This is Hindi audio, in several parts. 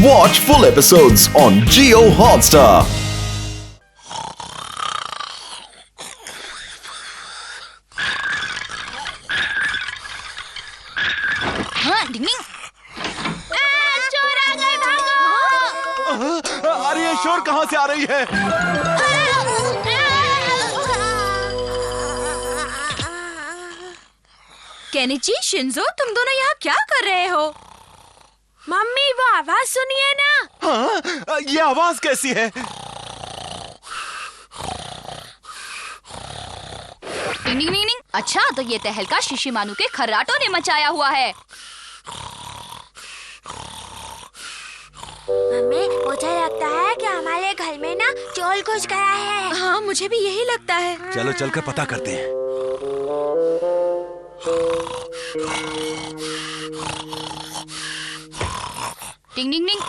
Watch full episodes on Jio Hotstar. चोर आ गए, भागो! अरे ये शोर कहाँ से आ रही है? केनिची, शिंजो, तुम दोनों यहाँ क्या कर रहे हो? मम्मी, वो आवाज सुनिए ना। हाँ, ये आवाज कैसी है? टिंग टिंग टिंग टिंग। अच्छा, तो ये तहलका शिशिमानु के खर्राटों ने मचाया हुआ है। मम्मी, मुझे लगता है कि हमारे घर में ना चोर घुस गया है। हाँ, मुझे भी यही लगता है। चलो चलकर पता करते हैं। टिंग टिंग टिंग।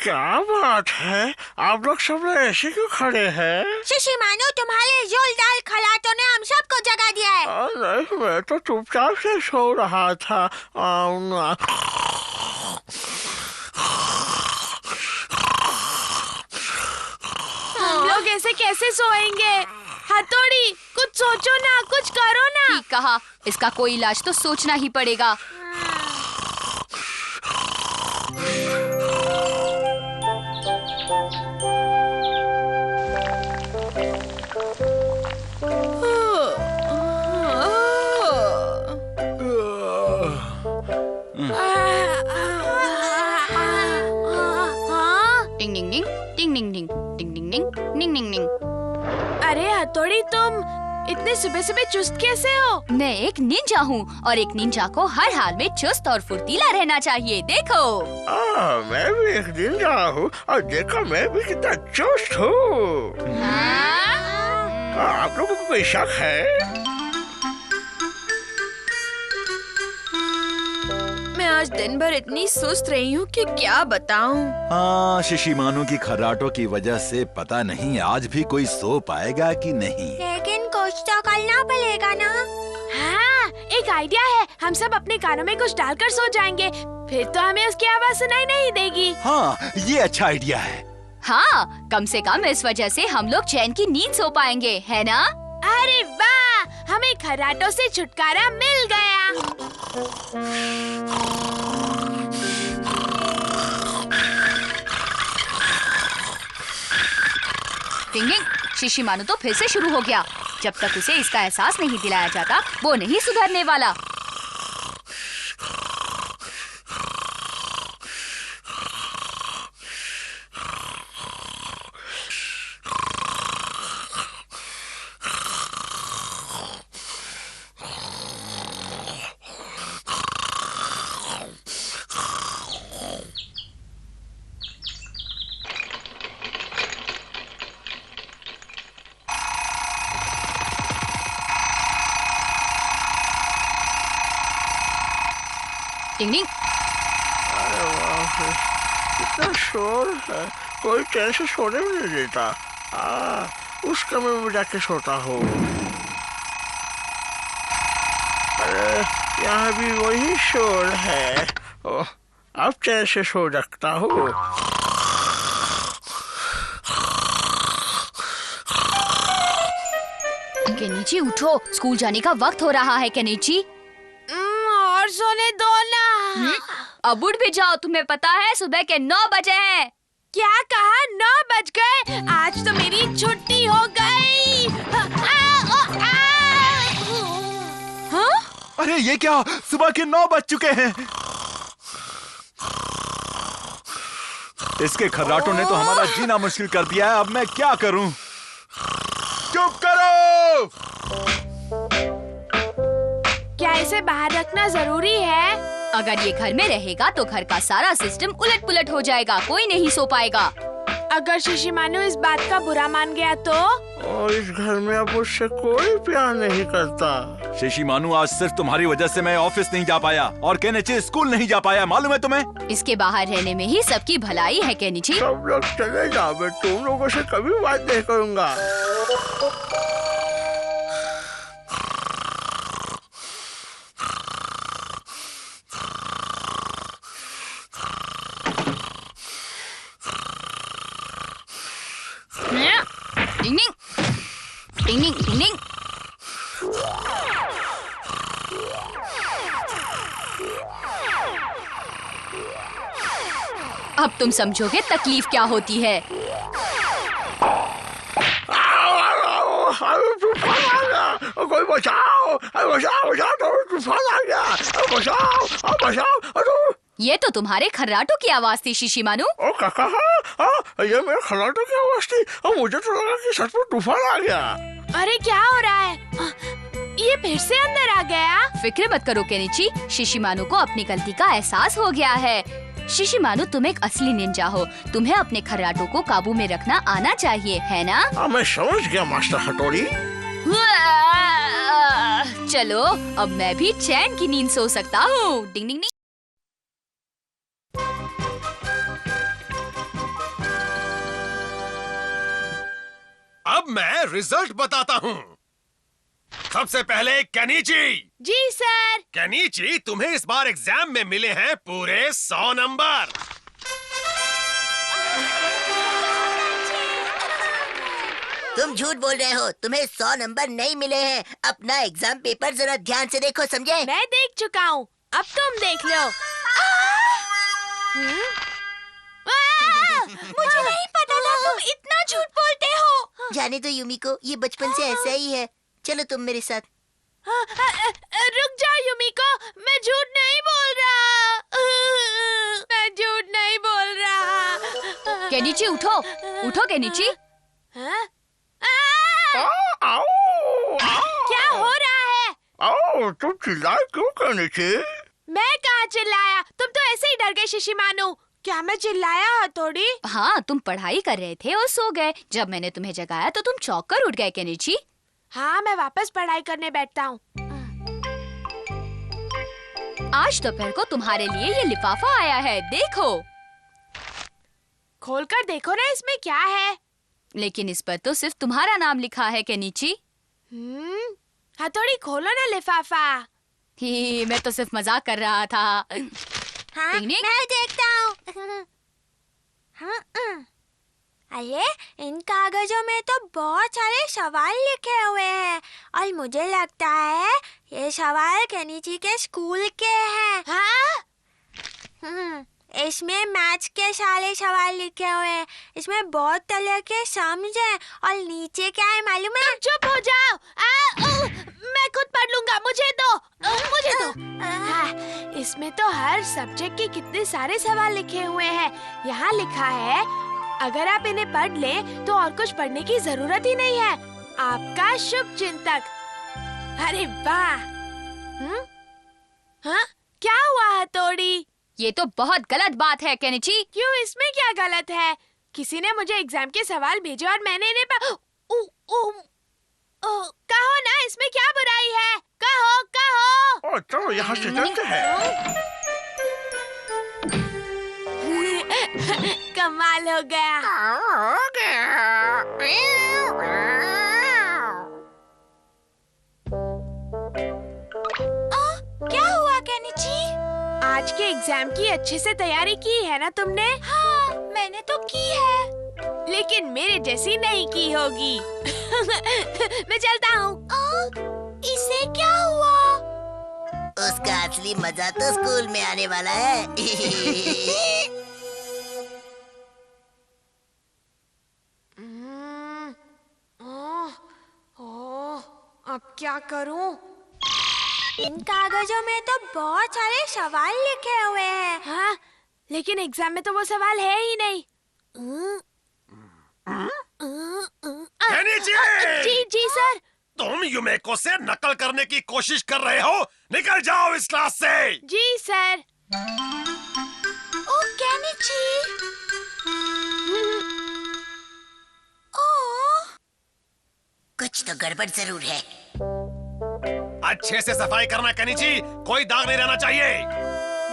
क्या बात है, आप लोग सब लोग ऐसे क्यों खड़े हैं? शिशिमानु, तुम्हारे जोरदार खर्राटों ने हम सबको जगा दिया है। नहीं, मैं तो चुपचाप से सो रहा था। हम लोग ऐसे कैसे सोएंगे? हथौड़ी, कुछ सोचो ना, कुछ करो ना। ठीक कहा, इसका कोई इलाज तो सोचना ही पड़ेगा। टिंग टिंग टिंग टिंग टिंग टिंग टिंग टिंग टिंग टिंग टिंग टिंग। अरे हथौड़ी, तुम इतने सुबह सुबह चुस्त कैसे हो? मैं एक निंजा हूँ और एक निंजा को हर हाल में चुस्त और फुर्तीला रहना चाहिए। देखो, मैं भी एक निंजा हूँ और देखो मैं भी कितना चुस्त हूँ। आप लोगों को कोई शक है? मैं आज दिन भर इतनी सुस्त रही हूँ कि क्या बताऊँ। हाँ, शिशिमानु की खर्राटों की वजह से पता नहीं आज भी कोई सो पाएगा कि नहीं। लेकिन कुछ तो करना पड़ेगा ना। हाँ, एक आइडिया है। हम सब अपने कानों में कुछ डालकर सो जाएंगे, फिर तो हमें उसकी आवाज सुनाई नहीं देगी। हाँ, ये अच्छा आइडिया है। हाँ, कम से कम इस वजह से हम लोग चैन की नींद सो पाएंगे, है ना? अरे वाह, हमें खर्राटों से छुटकारा मिल गया। टिंग टिंग, शिशिमानु तो फिर से शुरू हो गया। जब तक उसे इसका एहसास नहीं दिलाया जाता, वो नहीं सुधरने वाला। टिंग टिंग। अरे वाह, कितना शोर है, कोई चैन से सोने भी नहीं देता। उस कमरे में जाके सोता हूँ। अरे यहाँ भी वही शोर है। ओह, अब चैन से सो सकता हूँ। केनिची, उठो, स्कूल जाने का वक्त हो रहा है। केनिची, और सोने दो ना। अब उठ भी जाओ, तुम्हें पता है सुबह के 9 बजे हैं। क्या कहा? 9 बज गए? आज तो मेरी छुट्टी हो गई। हाँ? अरे ये क्या, सुबह के 9 बज चुके हैं। इसके खर्राटों ने तो हमारा जीना मुश्किल कर दिया है। अब मैं क्या करूं? चुप करो! क्या इसे बाहर रखना जरूरी है? अगर ये घर में रहेगा तो घर का सारा सिस्टम उलट पुलट हो जाएगा, कोई नहीं सो पाएगा। अगर शिशिमानु इस बात का बुरा मान गया तो? और इस घर में अब मुझसे कोई प्यार नहीं करता। शिशिमानु, आज सिर्फ तुम्हारी वजह से मैं ऑफिस नहीं जा पाया और केनिची स्कूल नहीं जा पाया, मालूम है तुम्हें? इसके बाहर रहने में ही सबकी भलाई है केनिची। सब लोग चले जाओ, मैं तुम लोगों से कभी बात नहीं करूँगा। डिंग डिंग डिंग डिंग डिंग डिंग। अब तुम समझोगे तकलीफ क्या होती है। तूफान आ गया, कोई बचाओ, बचाओ बचाओ, तूफान आ गया, बचाओ बचाओ। ये तो तुम्हारे खर्राटों की आवाज थी शिशिमानु। ओ काका, ये मेरे खर्राटों की आवाज थी और मुझे तो लगा कि सच में तूफान आ गया। अरे क्या हो रहा है? ये फिर से अंदर आ गया। फिक्र मत करो केनिची, शिशिमानु को अपनी गलती का एहसास हो गया है। शिशिमानु, तुम एक असली निंजा हो, तुम्हें अपने खर्राटों को काबू में रखना आना चाहिए, है ना? मैं समझ गया मास्टर हथौड़ी। चलो अब मैं भी चैन की नींद सो सकता हूँ। डिंग डिंग डिंग। अब मैं रिजल्ट बताता हूँ। सबसे पहले केनिची। जी सर। केनिची, तुम्हें इस बार एग्जाम में मिले हैं पूरे 100 नंबर। तुम झूठ बोल रहे हो, तुम्हें 100 नंबर नहीं मिले हैं। अपना एग्जाम पेपर जरा ध्यान से देखो, समझे? मैं देख चुका हूँ, अब तुम देख लो। मुझे नहीं पता था तुम इतना झूठ बोलते हो। जाने दो युमिको, ये बचपन से ऐसा ही है। चलो तुम मेरे साथ। रुक जाओ युमिको, मैं झूठ नहीं बोल रहा। मैं झूठ नहीं बोल रहा। केनिची उठो, उठो केनिची। हाँ? क्या हो रहा है? तुम चिल्लाए क्यों केनिची? मैं कहाँ चिल्लाया? तुम तो ऐसे ही डर गए शिशिमानु। क्या मैं चिल्लाया हथौड़ी? हाँ, तुम पढ़ाई कर रहे थे और सो गए। जब मैंने तुम्हें जगाया तो तुम चौंक कर उठ गए केनिची। हाँ, मैं वापस पढ़ाई करने बैठता हूँ। आज दोपहर को तुम्हारे लिए ये लिफाफा आया है, देखो। खोलकर देखो ना, इसमें क्या है? लेकिन इस पर तो सिर्फ तुम्हारा नाम लिखा है केनिची। हथौड़ी खोलो ना लिफाफा। ही, मैं तो सिर्फ मजाक कर रहा था। हाँ, टिंग-टिंग। मैं देखता हूँ। हाँ, अरे इन कागजों में तो बहुत सारे सवाल लिखे हुए हैं और मुझे लगता है ये सवाल केनिची के स्कूल के हैं। हाँ? इसमें मैथ्स के सारे सवाल लिखे हुए हैं। इसमें बहुत तरह के सम्स हैं और नीचे क्या है मालूम है? चुप हो जाओ। मैं खुद पढ़ लूंगा, मुझे दो। मुझे दो। हाँ, इसमें तो हर सब्जेक्ट के कितने सारे सवाल लिखे हुए हैं। यहाँ लिखा है, अगर आप इन्हें पढ़ लें तो और कुछ पढ़ने की जरूरत ही नहीं है। आपका शुभ चिंतक। अरे वाह। हाँ? क्या हुआ हथौड़ी? ये तो बहुत गलत बात है केनिची। क्यों, इसमें क्या गलत है? किसी ने मुझे एग्जाम के सवाल भेजे और मैंने इन्हें कहो ना, इसमें क्या बुराई है? कहो कहो। चलो यहाँ से चलते हैं। कमाल हो गया। क्या हुआ केनिची? आज के एग्जाम की अच्छे से तैयारी की है ना तुमने? हाँ, मैंने तो की है। लेकिन मेरे जैसी नहीं की होगी। मैं चलता हूँ। इसे क्या हुआ? उसका असली मजा तो स्कूल में आने वाला है। अब क्या करूँ? इन कागजों में तो बहुत सारे सवाल लिखे हुए हैं। हाँ, लेकिन एग्जाम में तो वो सवाल है ही नहीं। केनिची! जी जी सर। तुम युमेको से नकल करने की कोशिश कर रहे हो? निकल जाओ इस क्लास से। जी सर। ओ केनिची। ओ, कुछ तो गड़बड़ जरूर है। अच्छे से सफाई करना केनिची, कोई दाग नहीं रहना चाहिए,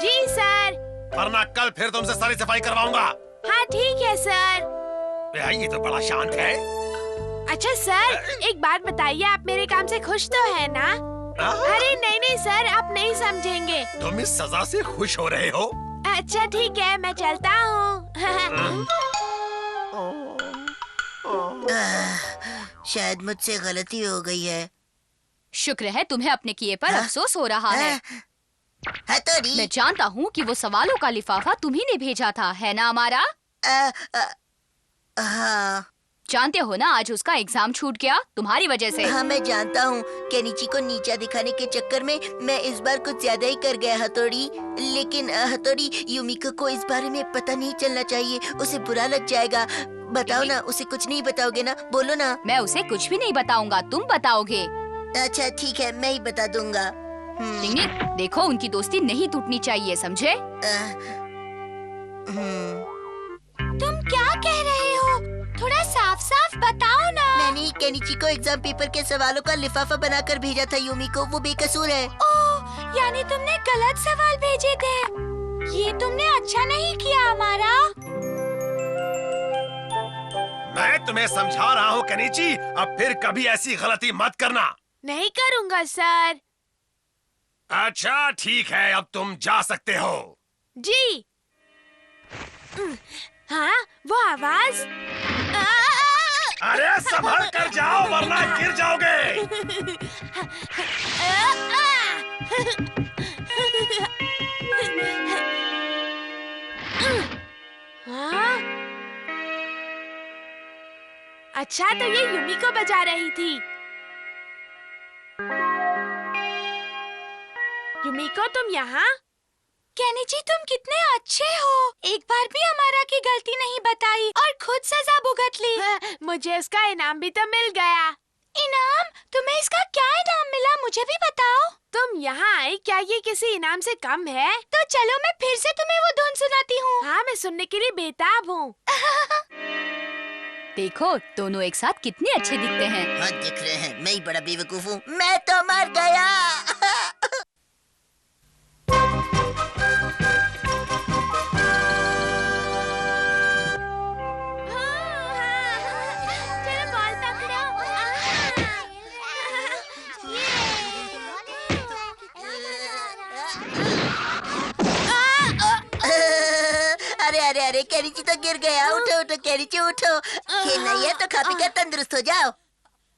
जी सर। वरना कल फिर तुमसे सारी सफाई करवाऊंगा। हाँ ठीक है सर। ये तो बड़ा शांत है। अच्छा सर, एक बात बताइए, आप मेरे काम से खुश तो है ना? अरे नहीं नहीं सर, आप नहीं समझेंगे। तुम इस सजा से खुश हो रहे हो? अच्छा ठीक है, मैं चलता हूँ। शायद मुझसे गलती हो गई है। शुक्र है तुम्हें अपने किए पर अफसोस हो रहा है। हथौड़ी। मैं जानता हूँ कि वो सवालों का लिफाफा तुम्ही ने भेजा था, है ना हमारा? हाँ। जानते हो ना, आज उसका एग्जाम छूट गया तुम्हारी वजह से। हाँ मैं जानता हूँ। केनिची को नीचा दिखाने के चक्कर में मैं इस बार कुछ ज्यादा ही कर गया हथौड़ी। लेकिन हथौड़ी, यूमिको को इस बारे में पता नहीं चलना चाहिए, उसे बुरा लग जाएगा। बताओ ना, उसे कुछ नहीं बताओगे ना? बोलो ना। मैं उसे कुछ भी नहीं बताऊंगा, तुम बताओगे। अच्छा ठीक है, मैं ही बता दूंगा। टिंगनिंग, देखो उनकी दोस्ती नहीं टूटनी चाहिए, समझे? तुम क्या कह रहे हो? थोड़ा साफ साफ बताओ ना। मैंने केनिची को एग्जाम पेपर के सवालों का लिफाफा बनाकर भेजा था यूमिको, वो बेकसूर है। ओह, यानी तुमने गलत सवाल भेजे थे। ये तुमने अच्छा नहीं किया हमारा। मैं तुम्हें समझा रहा हूँ केनिची, अब फिर कभी ऐसी गलती मत करना। नहीं करूँगा सर। अच्छा ठीक है, अब तुम जा सकते हो। जी। हाँ, वो आवाज। अरे संभल कर जाओ वरना गिर जाओगे। हाँ? अच्छा, तो ये यूमिको बजा रही थी। यूमिको, तुम यहाँ? केनिची, तुम कितने अच्छे हो। एक बार भी हमारा की गलती नहीं बताई और खुद सजा भुगत ली। मुझे उसका इनाम भी तो मिल गया। इनाम? तुम्हें इसका क्या इनाम मिला, मुझे भी बताओ। तुम यहाँ आई, क्या ये किसी इनाम से कम है? तो चलो मैं फिर से तुम्हें वो धुन सुनाती हूँ। हाँ, मैं सुनने के लिए बेताब हूँ। देखो दोनों एक साथ कितने अच्छे दिखते हैं। हाँ दिख रहे हैं, मैं ही बड़ा बेवकूफ हूँ। मैं तो मर गया। चलो बॉल पकड़ो। अरे अरे अरे, केनिची तो गिर गया। उठो उठो केनिची, उठो। खेलना ही है तो खा पी कर तंदुरुस्त हो जाओ।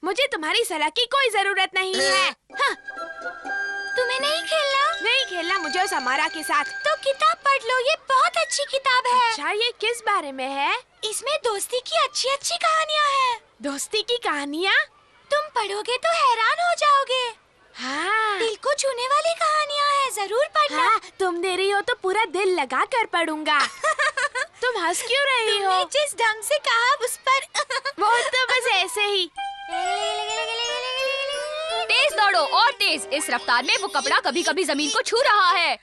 मुझे तुम्हारी सलाह की कोई जरूरत नहीं है। हाँ। तुम्हें नहीं खेलना? नहीं खेलना मुझे उस अमारा के साथ। तो किताब पढ़ लो, ये बहुत अच्छी किताब है। अच्छा, ये किस बारे में है? इसमें दोस्ती की अच्छी अच्छी कहानियाँ हैं। दोस्ती की कहानियाँ? तुम पढ़ोगे तो हैरान हो जाओगे। हाँ। दिल को छूने वाली कहानियाँ हैं, जरूर पढ़ना। हाँ, तुम दे रही हो तो पूरा दिल लगा कर पढ़ूंगा। तुम हंस क्यों रही हो? तुमने जिस ढंग से कहा उस पर वो तो बस ऐसे ही। तेज दौड़ो और तेज। इस रफ्तार में वो कपड़ा कभी कभी जमीन को छू रहा है।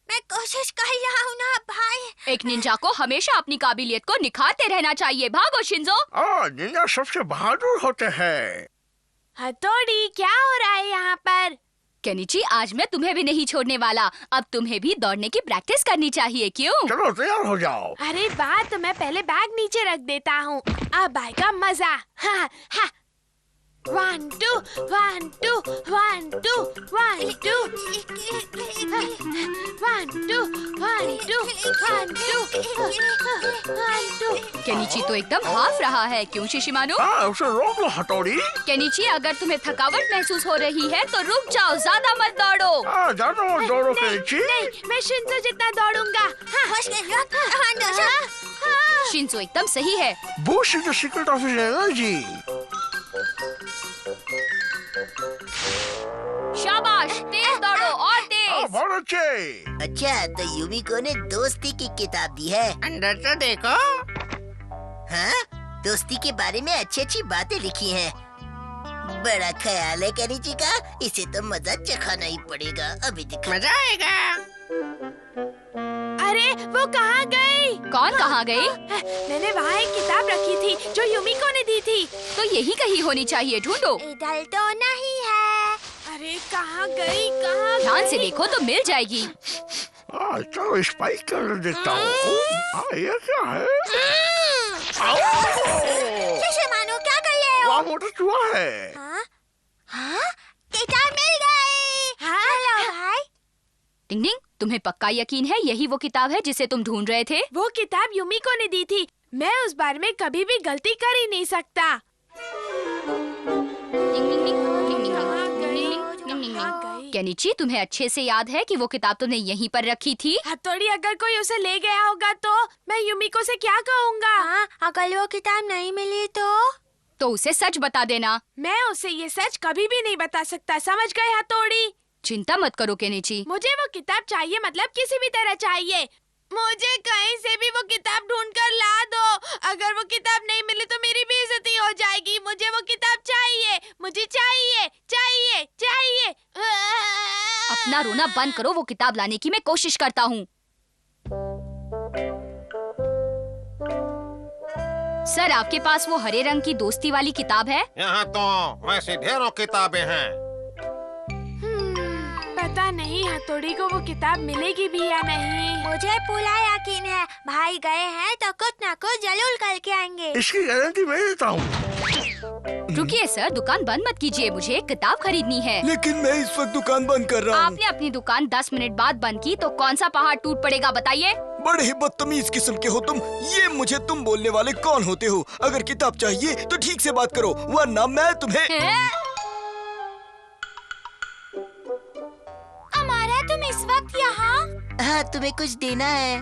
मैं कोशिश कर रहा हूँ ना भाई। एक निंजा को हमेशा अपनी काबिलियत को निखारते रहना चाहिए। भागो शिंजो। निंजा सबसे बहादुर होते हैं। हथौड़ी, क्या हो रहा है यहाँ पर? केनिची, आज मैं तुम्हें भी नहीं छोड़ने वाला। अब तुम्हें भी दौड़ने की प्रैक्टिस करनी चाहिए, क्यों? चलो तैयार हो जाओ। अरे बात, तो मैं पहले बैग नीचे रख देता हूँ, अब आएगा मजा। हाँ, हाँ। 1 2 1 2 1 2 1 2 1 2 1 2 1 2 केनिची तो एकदम हाफ रहा है, क्यों शिशिमानो? हाँ, उसे रोक लो हथौड़ी। केनिची, अगर तुम्हें थकावट महसूस हो रही है तो रुक जाओ, ज्यादा मत दौड़ो। हाँ, ज्यादा मत दौड़ो केनिची। नहीं, मैं शिंजो जितना दौड़ूंगा। शिंजो एकदम सही है। Boost is the secret of his energy. शाबाश, तेज दौड़ो और तेज। बहुत अच्छे। अच्छा, तो यूमिको ने दोस्ती की किताब दी है। अंदर तो देखो। हाँ, दोस्ती के बारे में अच्छी अच्छी बातें लिखी हैं। बड़ा ख्याल है केनिची का, इसे तो मजा चखाना ही पड़ेगा। अभी दिखा। मजा आएगा। अरे वो कहाँ गई? कौन कहाँ गई? मैंने वहाँ एक किताब रखी थी जो यूमिको ने दी थी। तो यही कहीं होनी चाहिए, ढूंढो। इधर तो नहीं है। अरे ये कहाँ गई? कहाँ ध्यान से गई? देखो तो मिल जाएगी। चलो स्पाइक कर देखता हूँ। ये क्या है? मानो क्या कर रहे हो? वहाँ मोटा चूहा है। हाँ? हाँ? किताब मिल गई। हेलो भाई। टिंग टिंग, तुम्हें पक्का यकीन है यही वो किताब है जिसे तुम ढूंढ रहे थे? वो किताब यूमिको ने दी थी। मैं उस बारे में कभी भी गलती कर ही नहीं सकता। टिंग टिंग टिंग, टिंग टिंग कहाँ टिंग, गई? टिंग टिंग टिंग। कहाँ गई? केनिची, तुम्हें अच्छे से याद है कि वो किताब तुमने यहीं पर रखी थी? हथौड़ी, अगर कोई उसे ले गया होगा तो मैं यूमिको से क्या कहूँगा? हाँ, अगर वो किताब नहीं मिली तो उसे सच बता देना। मैं उसे ये सच कभी भी नहीं बता सकता, समझ गए हथौड़ी? चिंता मत करो केनिची। मुझे वो किताब चाहिए, मतलब किसी भी तरह चाहिए। मुझे कहीं से भी वो किताब ढूंढ कर ला दो। अगर वो किताब नहीं मिली तो मेरी बेइज्जती हो जाएगी। मुझे वो किताब चाहिए, मुझे चाहिए, चाहिए, चाहिए। अपना रोना बंद करो, वो किताब लाने की मैं कोशिश करता हूँ। सर, आपके पास वो हरे रंग की दोस्ती वाली किताब है? यहाँ तो वैसे ढेरों किताबें हैं। पता नहीं हथौड़ी को वो किताब मिलेगी भी या नहीं। मुझे पूरा यकीन है भाई गए हैं तो कुछ न कुछ जरूर करके आएंगे। इसकी गारंटी मैं देता हूँ। रुकिए सर, दुकान बंद मत कीजिए, मुझे एक किताब खरीदनी है। लेकिन मैं इस वक्त दुकान बंद कर रहा हूँ। आपने अपनी दुकान 10 मिनट बाद बंद की तो कौन सा पहाड़ टूट पड़ेगा बताइए? बड़े ही बदतमीज किस्म के हो तुम। ये मुझे तुम बोलने वाले कौन होते हो? अगर किताब चाहिए तो ठीक से बात करो, वरना मैं तुम्हें। हमारा तुम इस वक्त यहाँ? हाँ, तुम्हें कुछ देना है।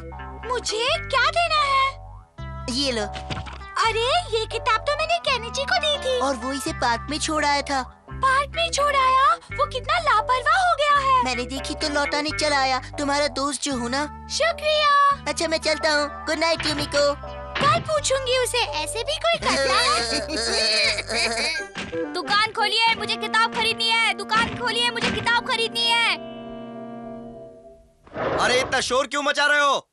मुझे क्या देना है? ये लो। अरे ये किताब तो मैंने केनिची को दी थी। और वो इसे पार्क में छोड़ आया था। पार्क में छोड़ आया? वो कितना लापरवाह हो गया है। मैंने देखी तो लौटाने चला आया। तुम्हारा दोस्त जो हूँ ना। शुक्रिया। अच्छा, मैं चलता हूँ। Good night Yumiko. कल पूछूंगी उसे, ऐसे भी कोई करता है? दुकान खोलिए, मुझे किताब खरीदनी है। दुकान खोलिए, मुझे किताब खरीदनी है। अरे इतना शोर क्यों मचा रहे हो?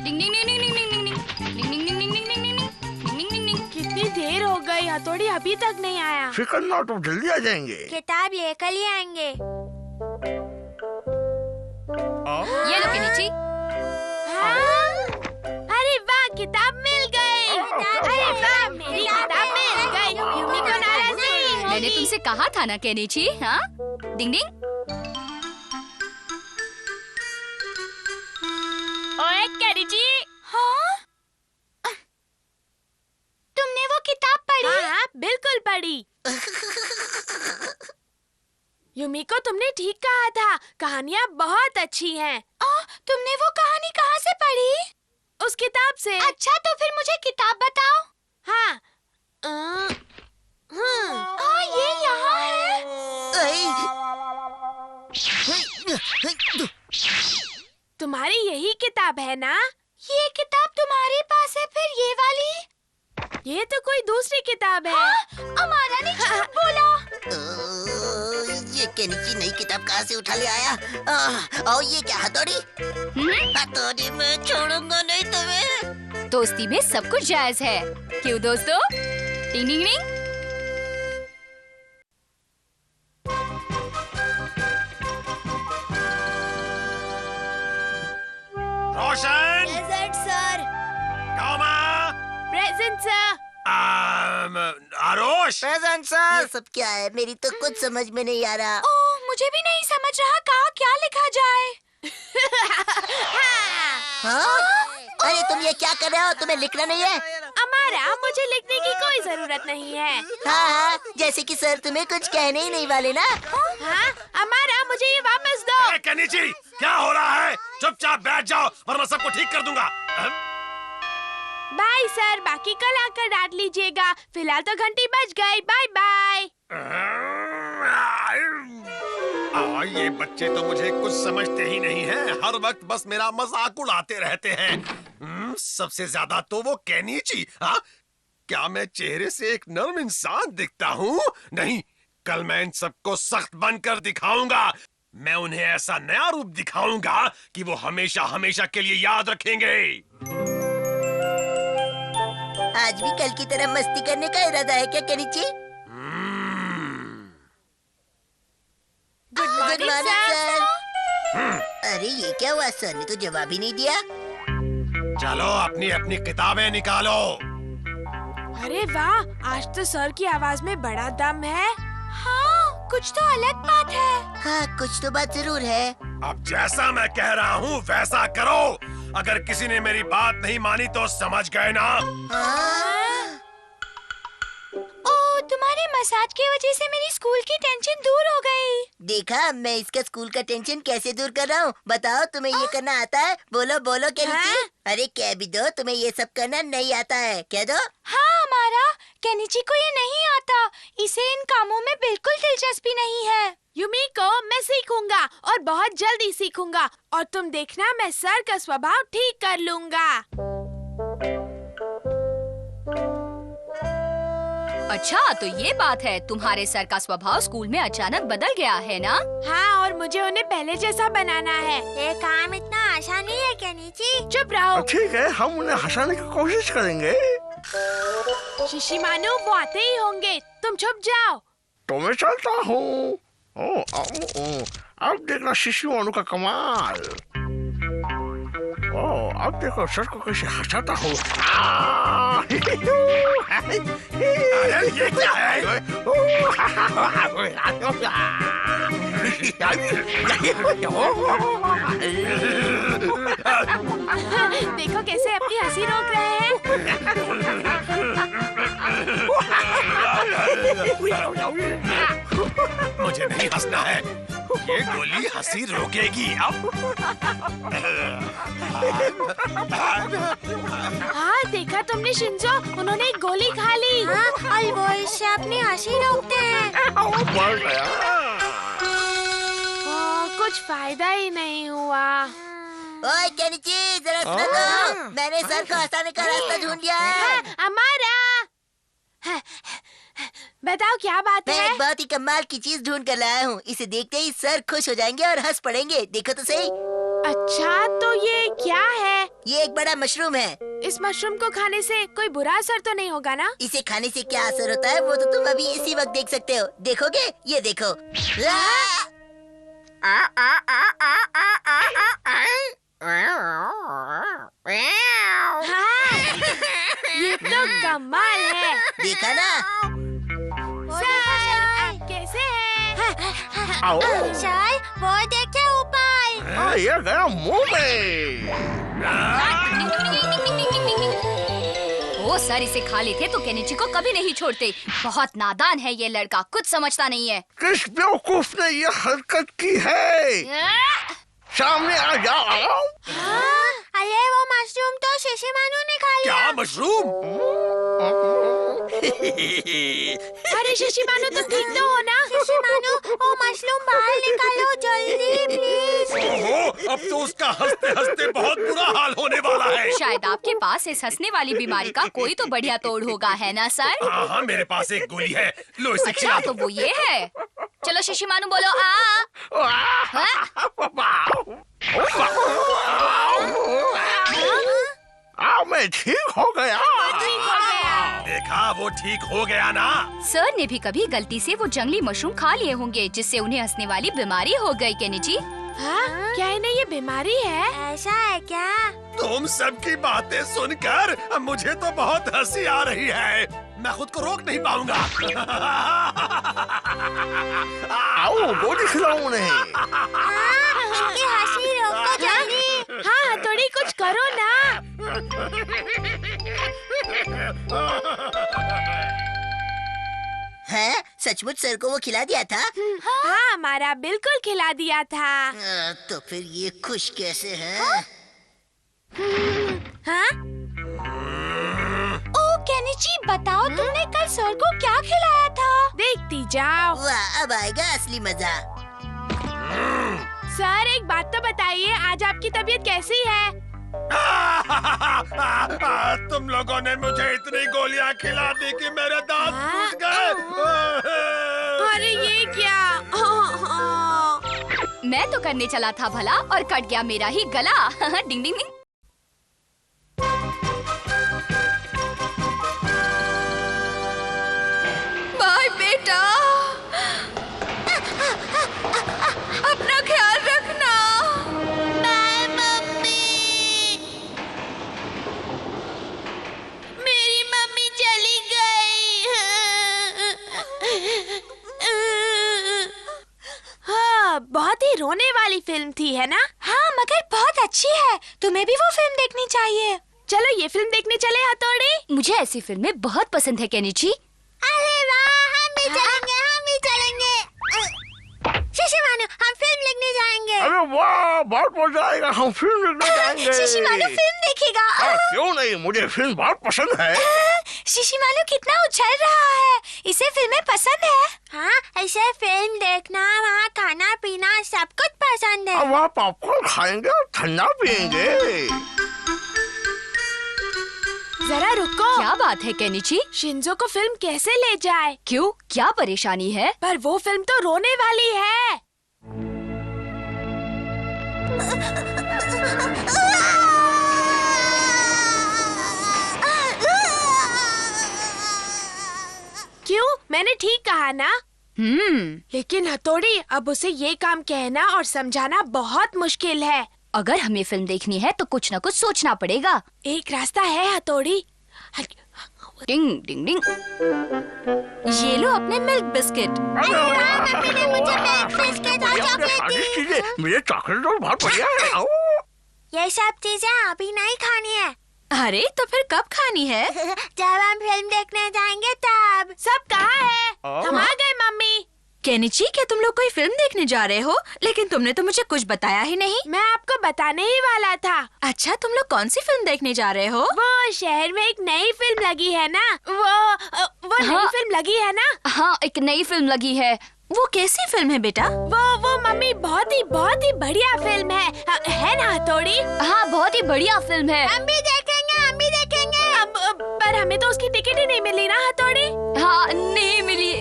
डिंग डिंग डिंग डिंग डिंग डिंग डिंग डिंग डिंग डिंग डिंग डिंग डिंग डिंग डिंग डिंग डिंग। कितनी देर हो गई, हथौड़ी अभी तक नहीं आया। फिक्र ना, तो जल्दी आ जाएंगे। किताब लेकर ही आएंगे। ये लो केनिची। हाँ? अरे वाह, किताब मिल गई। अरे वाह, मेरी किताब मिल गई। यूमिको नाराज नहीं होगी। मैंने तुमसे कहा था ना केनिची, हाँ? डिंग डिंग। ओए केनिची। हाँ? तुमने वो किताब पढ़ी? हाँ, बिल्कुल पढ़ी। यूमिको, तुमने ठीक कहा था, कहानियाँ बहुत अच्छी हैं। तुमने वो कहानी कहाँ से पढ़ी? उस किताब से। अच्छा, तो फिर मुझे किताब बताओ। हाँ। ये यहाँ है। तुम्हारी यही किताब है ना? ये किताब तुम्हारे पास है, फिर ये वाली? ये तो कोई दूसरी किताब है। अमारा ने झूठ बोला। ये केनिची नई किताब कहाँ से उठा ले आया? और ये क्या हथौड़ी? हथौड़ी, मैं छोड़ूंगा नहीं तुम्हें। दोस्ती में सब कुछ जायज है, क्यों दोस्तों? डिंग डिंग डिंग। रोशन, प्रेजेंट सर। कामा, प्रेजेंट सर। आरोश, प्रेजेंट ये सब क्या है? मेरी तो कुछ समझ में नहीं आ रहा। ओह, मुझे भी नहीं समझ रहा, कहाँ क्या लिखा जाए। हाँ? अरे तुम ये क्या कर रहे हो? तुम्हें लिखना नहीं है? अमारा, मुझे लिखने की कोई जरूरत नहीं है। हाँ हाँ, जैसे कि सर तुम्हें कुछ कहने ही नहीं वाले ना। हाँ, अमारा, मुझे ये वापस दो। ए, केनिची, क्या हो रहा है? चुपचाप बैठ जाओ वरना सबको ठीक कर दूंगा। बाय सर, बाकी कल आकर डांट लीजिएगा। फिलहाल तो घंटी बज गई। Bye bye. ये बच्चे तो मुझे कुछ समझते ही नहीं हैं। हर वक्त बस मेरा मजाक उड़ाते रहते हैं। सबसे ज्यादा तो वो केनिची। हाँ? क्या मैं चेहरे से एक नर्म इंसान दिखता हूँ? नहीं, कल मैं इन सबको सख्त बनकर दिखाऊंगा। मैं उन्हें ऐसा नया रूप दिखाऊंगा कि वो हमेशा हमेशा के लिए याद रखेंगे। आज भी कल की तरह मस्ती करने का इरादा है क्या केनिची? अरे ये क्या हुआ, सर ने तो जवाब ही नहीं दिया। चलो अपनी अपनी किताबें निकालो। अरे वाह, आज तो सर की आवाज में बड़ा दम है। हाँ, कुछ तो अलग बात है। हाँ, कुछ तो बात जरूर है। अब जैसा मैं कह रहा हूँ वैसा करो। अगर किसी ने मेरी बात नहीं मानी तो समझ गए ना। ओह, तुम्हारे मसाज की वजह से मेरी स्कूल की टेंशन दूर हो गई। देखा मैं इसका स्कूल का टेंशन कैसे दूर कर रहा हूँ। बताओ तुम्हें ये करना आता है? बोलो बोलो केनिची। अरे कह भी दो, तुम्हें ये सब करना नहीं आता है, कह दो। हाँ हमारा केनिची को ये नहीं आता, इसे इन कामों में बिल्कुल दिलचस्पी नहीं है। यूमिको, मैं सीखूंगा और बहुत जल्दी सीखूंगा, और तुम देखना मैं सर का स्वभाव ठीक कर लूंगा। अच्छा, तो ये बात है, तुम्हारे सर का स्वभाव स्कूल में अचानक बदल गया है ना? हाँ, और मुझे उन्हें पहले जैसा बनाना है। ये काम इतना आसान नहीं है केनिची। चुप रहो। ठीक है, हम उन्हें हंसाने की कोशिश करेंगे। शिशिमानु वो आते ही होंगे, तुम छुप जाओ। तो मैं चलता हूँ। अब देखना शिशुमानु का कमाल। अब देखो सर को कैसे हंसाता हूँ। अरे ये क्या है? देखो कैसे अपनी हंसी रोक रहे हैं। मुझे नहीं हंसना है, ये गोली हंसी रोकेगी। अब हाँ, देखा तुमने शिंजो, उन्होंने एक गोली खा ली। हाँ, और वो इससे अपनी हंसी रोकते हैं। मर गया। कुछ फायदा ही नहीं हुआ। ओए केनिची, जरा सुनो तो, मैंने सर को हंसाने का रास्ता ढूंढ लिया है। हमारा बताओ क्या बात मैं है? एक बहुत ही कमाल की चीज ढूंढ कर लाया हूँ। इसे देखते ही सर खुश हो जाएंगे और हंस पड़ेंगे। देखो तो सही। अच्छा, तो ये क्या है? ये एक बड़ा मशरूम है। इस मशरूम को खाने से कोई बुरा असर तो नहीं होगा ना? इसे खाने से क्या असर होता है वो तो तुम अभी इसी वक्त देख सकते हो। देखोगे? ये देखो। हाँ, ये तो कमाल है। देखा ना? सर, आप कैसे हैं? आओ। सर, वो देखे ऊपर। ये गया मुंह में। वो सर इसे खा लेते तो केनिची को कभी नहीं छोड़ते। बहुत नादान है ये लड़का, कुछ समझता नहीं है। किस बेवकूफ ने ये हरकत की है? सामने आ जाओ। अरे वो मशरूम तो शिशिमानु ने खा लिया। क्या मशरूम? अरे शिशिमानु, तुम ठीक तो हो ना? शिशिमानु, वो मशरूम बाहर निकालो जल्दी प्लीज। ओहो, अब तो उसका हंसते हंसते बहुत बुरा हाल होने वाला है। शायद आपके पास इस हंसने वाली बीमारी का कोई तो बढ़िया तोड़ होगा, है ना सर? हाँ हाँ, मेरे पास एक गोली है, लो इसे अच्छा, खिला तो दो। वो ये है। चलो शिशिमानु बोलो आ। मैं ठीक हो गया। देखा, वो ठीक हो गया ना? सर ने भी कभी गलती से वो जंगली मशरूम खा लिए होंगे, जिससे उन्हें हंसने वाली बीमारी हो गई। केनिची, हाँ, क्या इन्हें ये बीमारी है? ऐसा है क्या? तुम सबकी बातें सुनकर मुझे तो बहुत हंसी आ रही है। मैं खुद को रोक नहीं पाऊंगा। आओ, गोली खिलाओ उन्हें। इनकी हंसी रोको जल्दी। हाँ, थोड़ी कुछ करो ना। है? सचमुच सर को वो खिला दिया था? हाँ, हमारा बिल्कुल खिला दिया था। तो फिर ये खुश कैसे है? हाँ? ओ केनिची, बताओ तुमने कल सर को क्या खिलाया था? देखती जाओ। वाह, अब आएगा असली मजा। सर, एक बात तो बताइए, आज आपकी तबीयत कैसी है? तुम लोगों ने मुझे इतनी गोलियां खिला दी कि मेरे दांत टूट गए। अरे ये क्या? मैं तो करने चला था भला और कट गया मेरा ही गला। डिंग डिंग डिंग। बाय बेटा, अपना ख्याल रखना। वाली फिल्म थी, है ना? हाँ, मगर बहुत अच्छी है। तुम्हें भी वो फिल्म देखनी चाहिए। चलो ये फिल्म देखने चले हथौड़ी। मुझे ऐसी फिल्में बहुत पसंद है केनिची। अरे वाह, हम भी चलेंगे, हम भी चलेंगे। शिशिमानु, हम फिल्म देखने जाएंगे। अरे वाह, बहुत मजा आएगा, हम फिल्म देखने जाएंगे। शिशिमानु फिल्म देखेगा। क्यों नहीं, मुझे फिल्म बहुत पसंद है। शिशिमानु कितना उछल रहा है, इसे फिल्में पसंद है। हाँ, इसे फिल्म देखना, वहाँ खाना पीना सब कुछ पसंद है। अब वहाँ पॉपकॉर्न खाएंगे और ठंडा पियेंगे। जरा रुको। क्या बात है केनिची? शिंजो को फिल्म कैसे ले जाए? क्यों, क्या परेशानी है? पर वो फिल्म तो रोने वाली है। क्यों, मैंने ठीक कहा ना? लेकिन हथौड़ी, अब उसे ये काम कहना और समझाना बहुत मुश्किल है। अगर हमें फिल्म देखनी है तो कुछ न कुछ सोचना पड़ेगा। एक रास्ता है हथौड़ी। डिंग डिंग डिंग। ये लो अपने मिल्क बिस्किट। मम्मी ने मुझे मिल्क बिस्किट और चॉकलेट दी। मुझे चॉकलेट और बहुत बढ़िया है। आओ। ये सब चीजें अभी नहीं खानी है। अरे तो फिर कब खानी है? जब हम फिल्म देखने जाएंगे तब। सब कहाँ है? हम आ गए मम्मी। केनिची, क्या तुम लोग कोई फिल्म देखने जा रहे हो? लेकिन तुमने तो मुझे कुछ बताया ही नहीं। मैं आपको बताने ही वाला था। अच्छा, तुम लोग कौन सी फिल्म देखने जा रहे हो? वो शहर में एक नई फिल्म लगी है ना, वो नई फिल्म लगी है ना? हाँ, एक नई फिल्म लगी है। वो कैसी फिल्म है बेटा? वो मम्मी बहुत ही बढ़िया फिल्म है ना हथौड़ी? हाँ, बहुत ही बढ़िया फिल्म है। हम भी देखेंगे, हम भी देखेंगे। पर हमें तो उसकी टिकट ही नहीं मिली ना हथौड़ी? हाँ, नहीं मिली।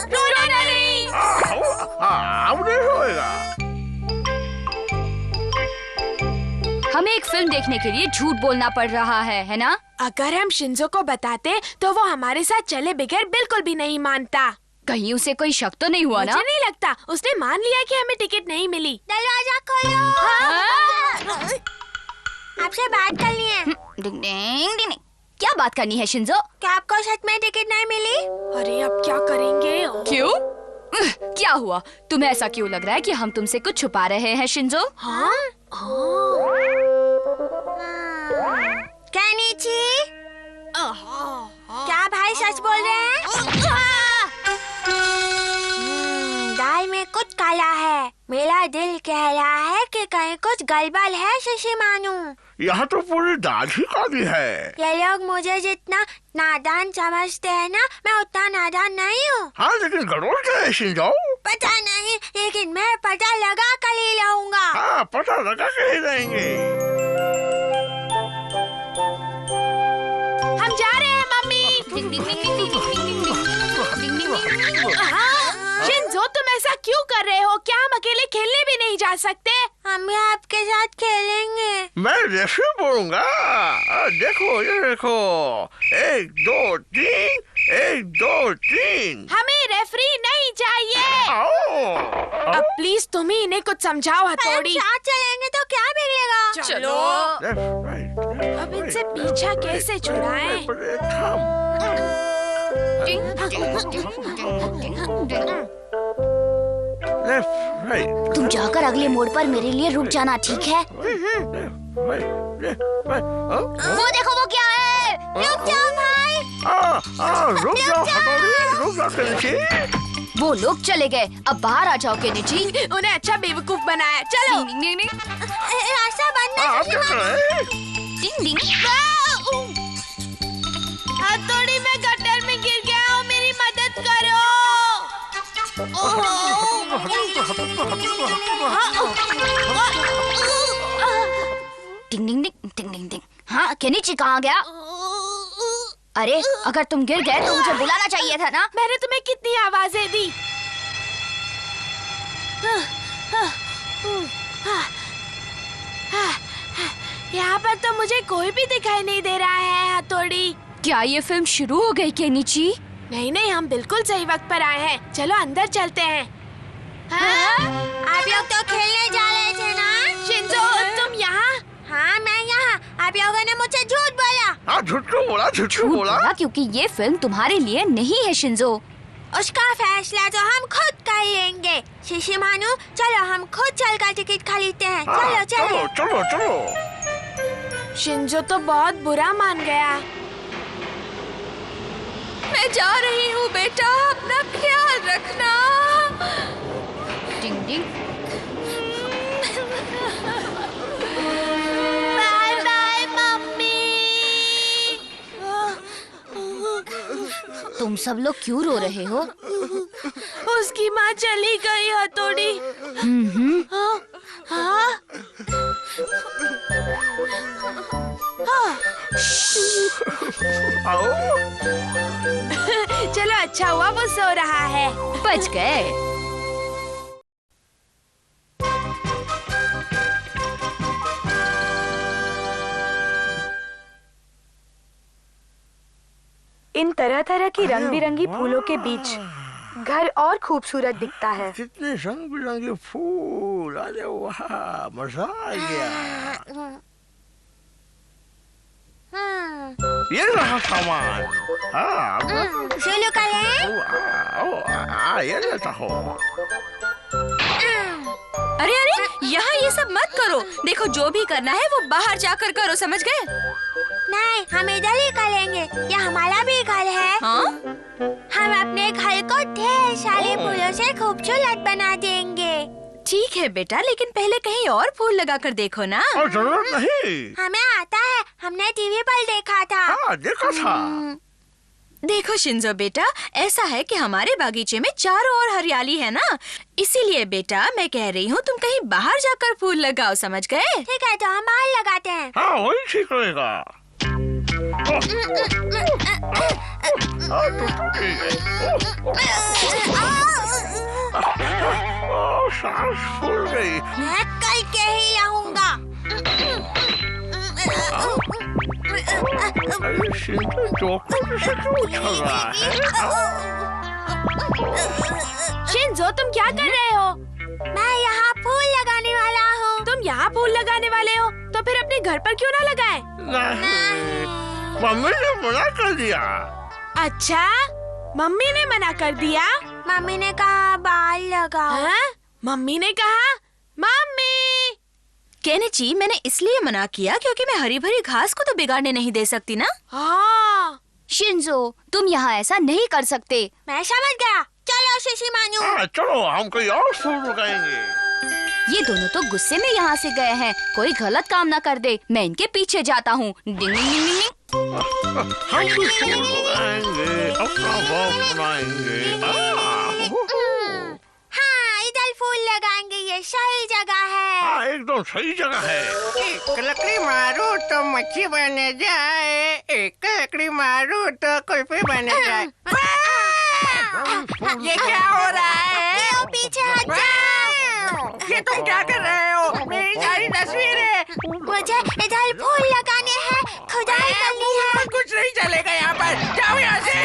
रोना नहीं। अब नहीं होएगा। हमें एक फिल्म देखने के लिए झूठ बोलना पड़ रहा है ना? अगर हम शिंजो को बताते तो वो हमारे साथ चले बगैर बिल्कुल भी नहीं मानता। कहीं उसे कोई शक तो नहीं हुआ ना? मुझे नहीं लगता। उसने मान लिया कि हमें टिकट नहीं मिली। दरवाजा खोलो। आपसे बात करनी है। डिंग डिंग डिंग। क्या बात करनी है शिंजो? क्या आपको सच में टिकट नहीं मिली? अरे अब क्या करेंगे? क्यों? क्या हुआ? तुम्हें ऐसा क्यों लग रहा है कि हम तुमसे कुछ छुपा रहे हैं शिंजो? हाँ? केनिची, क्या भाई सच बोल रहे हैं? दाल में कुछ काला है। मेरा दिल कह रहा है कि कहीं कुछ गड़बड़ है शिशिमानु। यहाँ तो पूरी दाल ही काली है। ये लोग मुझे जितना नादान समझते हैं ना, मैं उतना नादान नहीं हूँ। हाँ, लेकिन गड़बड़ क्या है शिंजो? पता नहीं, लेकिन मैं पता लगा कर ही लाऊंगा। हाँ, पता लगा के ही रहेंगे। हम जा रहे हैं मम्मी। शिंजो, तुम ऐसा क्यों कर रहे हो? क्या हम अकेले खेलने भी नहीं जा सकते? हम भी आपके साथ खेलेंगे। मैं रेफरी बोलूंगा। देखो, ये देखो, 1 2 3, 1 2 3। हमें रेफरी नहीं चाहिए। अब प्लीज तुम ही इन्हें कुछ समझाओ हथौड़ी। हम साथ चलेंगे तो क्या बिगड़ेगा? चलो। अब इनसे पीछा कैसे छुड़ाएं? तुम जाकर अगले मोड़ पर मेरे लिए रुक जाना, ठीक है? वो देखो, वो क्या है? रुक जाओ भाई। रुक जाओ हथौड़ी, रुक जाओ केनिची। वो लोग चले गए। अब बाहर आ जाओ केनिची। उन्हें अच्छा बेवकूफ बनाया। चलो। रास्ता बंद है शिशिमानु। डिंग डिंग। हथौड़ी, मैं गटर में गिर गया हूँ, मेरी मदद करो। डिंग डिंग डिंग डिंग डिंग डिंग। हाँ, केनिची कहाँ गया? अरे, अगर तुम गिर गए तो मुझे बुलाना चाहिए था ना? मैंने तुम्हें कितनी आवाजें दी। यहाँ पर तो मुझे कोई भी दिखाई नहीं दे रहा है हथौड़ी। क्या ये फिल्म शुरू हो गई केनिची? नहीं, हम बिल्कुल सही वक्त पर आए हैं। चलो अंदर चलते हैं। आप लोग तो खेलने जा रहे थे ना? शिंजो, तुम यहाँ? हाँ, मैं यहाँ। आप लोगों ने मुझे झूठ बोला। हाँ, झूठ क्यों बोला? झूठ क्यों बोला? क्योंकि ये फिल्म तुम्हारे लिए नहीं है शिंजो। उसका फैसला तो हम खुद कर लेंगे। शिशिमानु, चलो हम खुद चलकर टिकट खरीदते हैं। चलो चलो चलो चलो। शिंजो तो बहुत बुरा मान गया। मैं जा रही हूँ बेटा, अपना ख्याल रखना। Ding ding. Bye bye mummy. तुम सब लोग क्यों रो रहे हो? उसकी माँ चली गई हथौड़ी। हाँ? आओ। चलो अच्छा हुआ वो सो रहा है। बच गए। इन तरह तरह की रंग बिरंगी फूलों के बीच घर और खूबसूरत दिखता है। कितने रंग बिरंगे फूल, अरे वाह, मजा आ गया। ये रहा सामान। शुरू करें? ये लेता हूँ। अरे अरे, यहाँ ये सब मत करो। देखो जो भी करना है वो बाहर जाकर करो, समझ गए? नहीं, हम इधर ही करेंगे। ये हमारा भी घर है। हाँ? हम अपने घर को ढेर सारे फूलों से खूबसूरत बना देंगे। ठीक है बेटा, लेकिन पहले कहीं और फूल लगा कर देखो ना। जरूरत नहीं। हमें आता है, हमने टीवी पर देखा था। हाँ, देखा था। देखो शिंजो बेटा, ऐसा है कि हमारे बागीचे में चारों ओर हरियाली है ना, इसीलिए बेटा मैं कह रही हूँ तुम कहीं बाहर जाकर फूल लगाओ, समझ गए? ठीक है, तो हम बाहर लगाते हैं। हाँ, वही ठीक रहेगा। सांस फूल गई। मैं कल के ही रहूंगा। शिंजो तुम क्या कर रहे हो? मैं यहाँ फूल लगाने वाला हूँ। तुम यहाँ फूल लगाने वाले हो तो फिर अपने घर पर क्यों ना लगाए? नहीं, मम्मी ने मना कर दिया। अच्छा, मम्मी ने मना कर दिया? मम्मी ने कहा बाल लगाओ। हाँ? मम्मी ने कहा? मम्मी! केनिची, मैंने इसलिए मना किया क्योंकि मैं हरी भरी घास को तो बिगाड़ने नहीं दे सकती ना। हाँ। शिंजो, तुम यहाँ ऐसा नहीं कर सकते। मैं समझ गया। चलो शिशिमानु। हाँ, चलो हम कोई और फूल लगाएंगे। ये दोनों तो गुस्से में यहाँ से गए हैं, कोई गलत काम ना कर दे। मैं इनके पीछे जाता हूँ। डिंग डिंग डिंग डिंग। हम भी फूल लगाएंगे, अपना वक्त बनाएंगे। हाँ, इधर फूल लगाएंगे, ये सही जगह है। हाँ, एकदम सही जगह है। एक लकड़ी मारो तो मच्छी बन जाए, एक लकड़ी मारो तो कुल्फी बन जाए। ये क्या हो रहा है? पीछे हट जाओ। ये तुम क्या कर रहे हो? मेरी सारी तस्वीरें। मुझे इधर फूल लगाने हैं, खुदाई करनी है। कुछ नहीं चलेगा यहाँ पर, जाओ यहाँ से।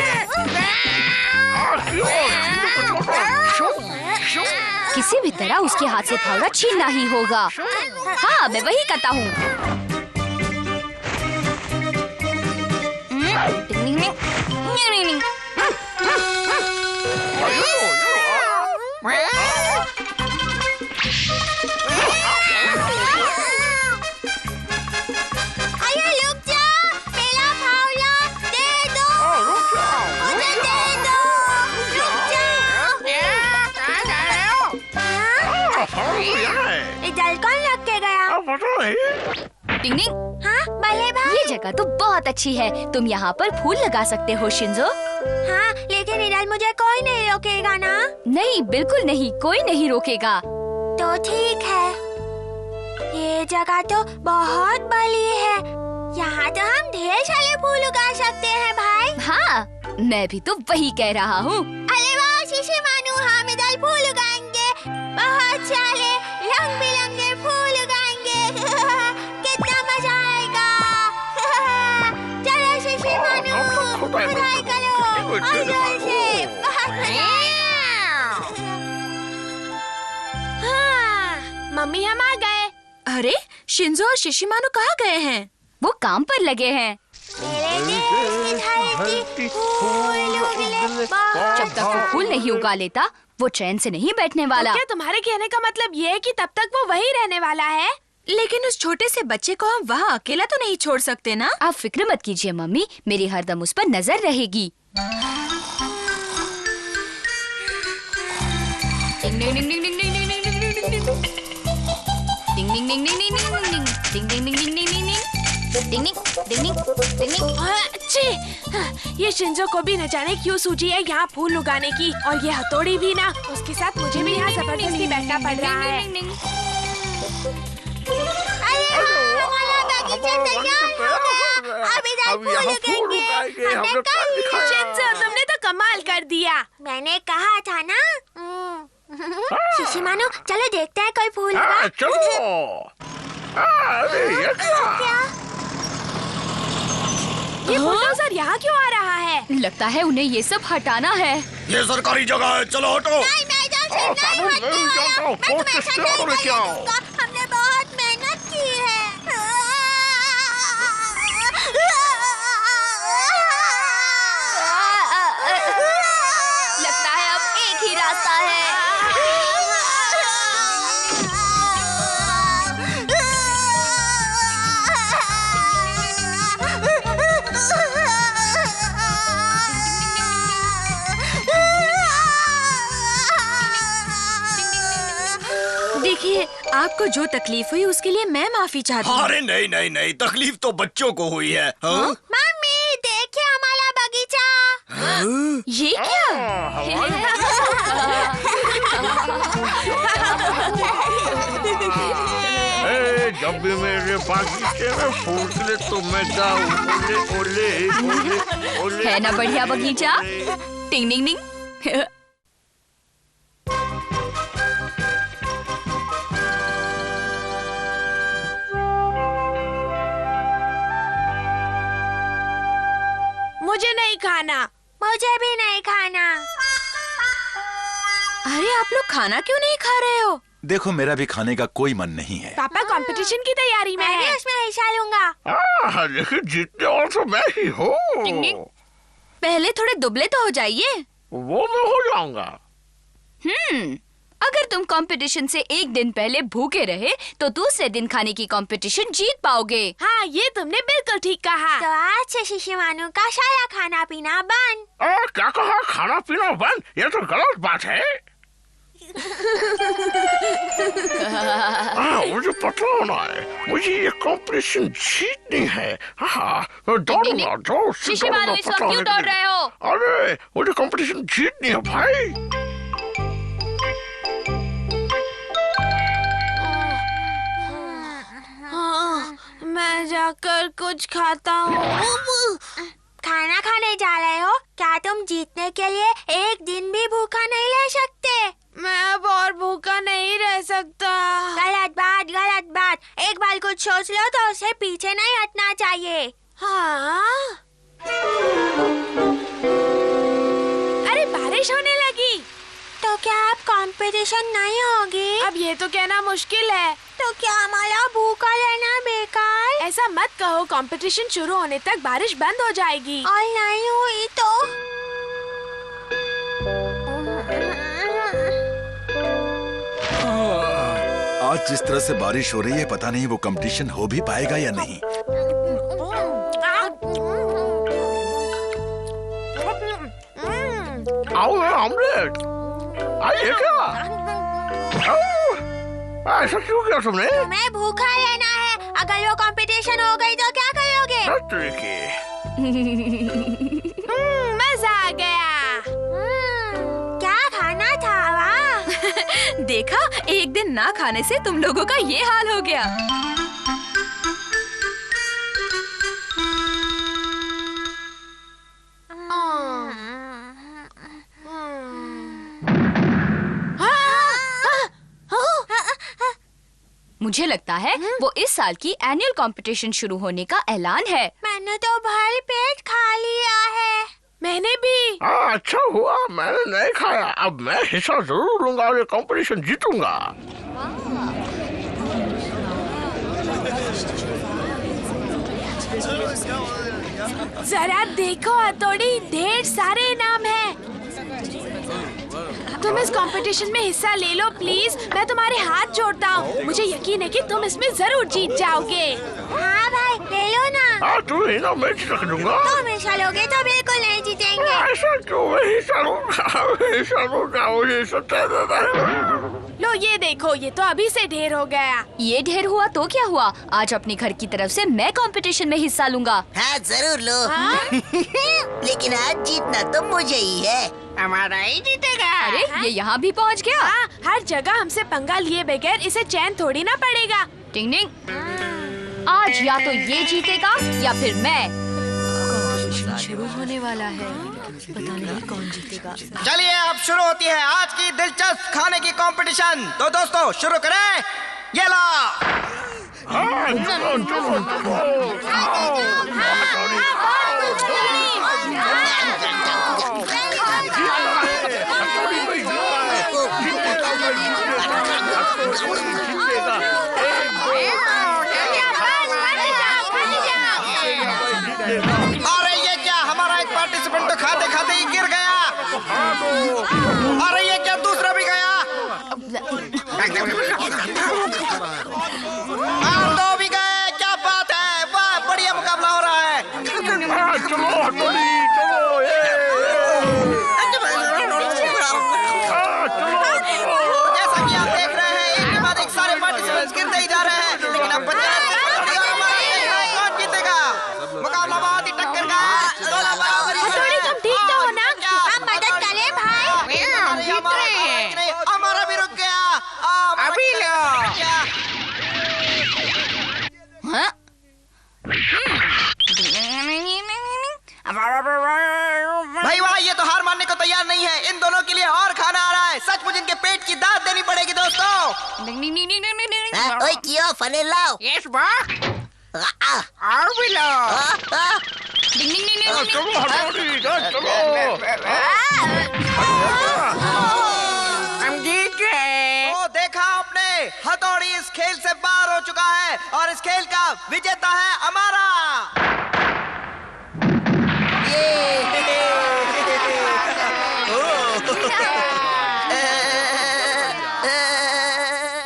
किसी भी तरह उसके हाथ से फावड़ा छीनना ही होगा। हाँ, मैं वही करता हूँ। अरे रुक जा, मेरा फावड़ा दे दो। मुझे दे दो, रुक जाओ। कहाँ जा रहे हो? इधर कौन रख के गया? पता नहीं। डिंग डिंग। हाँ, भले भाई। ये जगह तो बहुत अच्छी है, तुम यहाँ पर फूल लगा सकते हो शिंजो। हाँ, लेकिन इधर मुझे कोई नहीं रोकेगा ना? नहीं, बिल्कुल नहीं, कोई नहीं रोकेगा। तो ठीक है। ये जगह तो बहुत बड़ी है, यहाँ तो हम ढेर सारे फूल उगा सकते हैं भाई। हाँ, मैं भी तो वही कह रहा हूँ। अरे वाह शिशिमानु, हम इधर फूल उगाएंगे, बहुत सारे रंग बिरंगे फूल उगाएंगे। कितना मजा आएगा। चलो शिशिमानु, खुदाई करो और जोर से, बहुत मजा आएगा। हाँ, मम्मी हम आ गए। अरे, शिंजो और शिशिमानु कहाँ गए हैं? वो काम पर लगे हैं। मेरे देश की धरती फूल उगले, जब तक वो फूल नहीं उगा लेता वो चैन से नहीं बैठने वाला। तो क्या तुम्हारे कहने का मतलब ये है कि तब तक वो वहीं रहने वाला है? लेकिन उस छोटे से बच्चे को हम वहाँ अकेला तो नहीं छोड़ सकते ना। आप फिक्र मत कीजिए मम्मी, मेरी हरदम उस पर नजर रहेगी। ये शिंजो को भी न जाने क्यों सूझी है यहाँ फूल उगाने की, और ये हथौड़ी भी ना, उसके साथ मुझे भी यहाँ जबरदस्ती बैठना पड़ रहा है। शिंजो, तुमने तो कमाल कर दिया। मैंने कहा था ना। शिशिमानु, चलो देखते हैं कोई फूल होगा। चलो। अरे ये क्या? ये बुलडोजर यहाँ क्यों आ रहा है? लगता है उन्हें ये सब हटाना है। ये सरकारी जगह है, चलो हटो। नहीं, हमने बहुत मेहनत की है। लगता है अब एक ही रास्ता है। देखिए, आपको जो तकलीफ हुई उसके लिए मैं माफी चाहती हूँ। अरे नहीं नहीं नहीं, तकलीफ तो बच्चों को हुई है। मम्मी, देखिए हमारा बगीचा। ये क्या? जब भी मेरे बागीचे में फूल खिले तो मैं गाऊं ओले ओले ओले ओले। है ना बढ़िया बगीचा? टिंग टिंग टिंग। मुझे नहीं खाना। मुझे भी नहीं खाना। अरे आप लोग खाना क्यों नहीं खा रहे हो? देखो, मेरा भी खाने का कोई मन नहीं है। पापा कंपटीशन की तैयारी में मैं भी है। उसमें हिस्सा लूंगा। लेकिन जीतने वाला तो मैं ही हूँ। पहले थोड़े दुबले तो हो जाइए। वो मैं हो जाऊंगा। अगर तुम कंपटीशन से एक दिन पहले भूखे रहे तो दूसरे दिन खाने की कंपटीशन जीत पाओगे। हाँ, ये तुमने बिल्कुल ठीक कहा। तो आज से शिशिमानु का सारा खाना पीना बंद। क्या कहा? खाना पीना बंद? ये तो गलत बात है। मुझे पता होना है, मुझे ये कंपटीशन जीतनी है। दौड़ूंगा, जोर से शिशिमानु, इस वक्त क्यों दौड़ रहे हो? अरे मुझे कंपटीशन जीतनी है भाई। मैं जाकर कुछ खाता हूँ। खाना खाने जा रहे हो? क्या तुम जीतने के लिए एक दिन भी भूखा नहीं रह सकते? मैं अब और भूखा नहीं रह सकता। गलत बात, गलत बात। एक बार कुछ सोच लो तो उसे पीछे नहीं हटना चाहिए। हाँ? अरे बारिश होने लगी। तो क्या अब कंपटीशन नहीं होगी? अब ये तो कहना मुश्किल है। तो क्या हमारा भूखा रहना बेकार? ऐसा मत कहो, कंपटीशन शुरू होने तक बारिश बंद हो जाएगी। और नहीं हुई तो? आज जिस तरह से बारिश हो रही है, पता नहीं वो कंपटीशन हो भी पाएगा या नहीं। आओ ऑमलेट। आइए क्या? ऐसा क्यों किया तुमने? तुम्हें भूखा रहना है। अगर वो कंपटीशन हो गई तो क्या करोगे? मजा आ गया। क्या खाना था वाह? देखा, एक दिन ना खाने से तुम लोगों का ये हाल हो गया। मुझे लगता है वो इस साल की एनुअल कंपटीशन शुरू होने का ऐलान है। मैंने तो भर पेट खा लिया है। मैंने भी। अच्छा हुआ मैंने नहीं खाया। अब मैं हिस्सा जरूर लूंगा और ये कंपटीशन जीतूंगा। जरा देखो हथौड़ी, ढेर सारे इनाम इनाम है। तुम इस कंपटीशन में हिस्सा ले लो प्लीज, मैं तुम्हारे हाथ जोड़ता हूँ। मुझे यकीन है कि तुम इसमें जरूर जीत जाओगे। हाँ भाई, ले लो ना। हाँ, तू इनाम मैं रख दूंगा। तुम हिस्सा लोगे तो बिल्कुल नहीं जीतेंगे। ऐसा क्यों? मैं हिस्सा लूंगा, मुझे लो ये देखो, ये तो अभी से ढेर हो गया। ये ढेर हुआ तो क्या हुआ, आज अपने घर की तरफ से मैं कंपटीशन में हिस्सा लूंगा। हाँ जरूर लो। लेकिन आज जीतना तो मुझे ही है। हमारा ही जीतेगा। अरे ये यहाँ भी पहुँच गया। हाँ, हर जगह हमसे पंगा लिए बगैर इसे चैन थोड़ी ना पड़ेगा। टिंग टिंग, आज या तो ये जीतेगा या फिर मैं। कंपटीशन शुरू होने वाला है, पता नहीं कौन जीतेगा। चलिए अब शुरू होती है आज की दिलचस्प खाने की कंपटीशन। तो दोस्तों शुरू करें। ये ला। अरे ये क्या, हमारा एक पार्टिसिपेंट तो खाते खाते ही गिर गया। अरे ये क्या, दूसरा भी गया। दो भी गए। क्या बात है, वाह बढ़िया मुकाबला हो रहा है। जैसा कि आप देख रहे हैं, एक के बाद एक सारे पार्टिसिपेंट्स गिरते ही जा रहे हैं, लेकिन अब कौन जीतेगा? मुकाबला बहुत ही टक्कर का है। हथौड़ी, तुम ठीक तो हो ना? हम मदद करें भाई। हमारा भी रुक गया। अभी लो। हाँ? भाई वाह, ये तो हार मानने को तैयार नहीं है। इन दोनों के लिए और खाना आ रहा है। सचमुच इनके पेट की दाद देनी पड़ेगी दोस्तों। ओए कियो फने लाओ। यस बा। और भी लो। हम जीत गए। तो देखा आपने, हथौड़ी इस खेल से बाहर हो चुका है और इस खेल का विजेता है हमारा।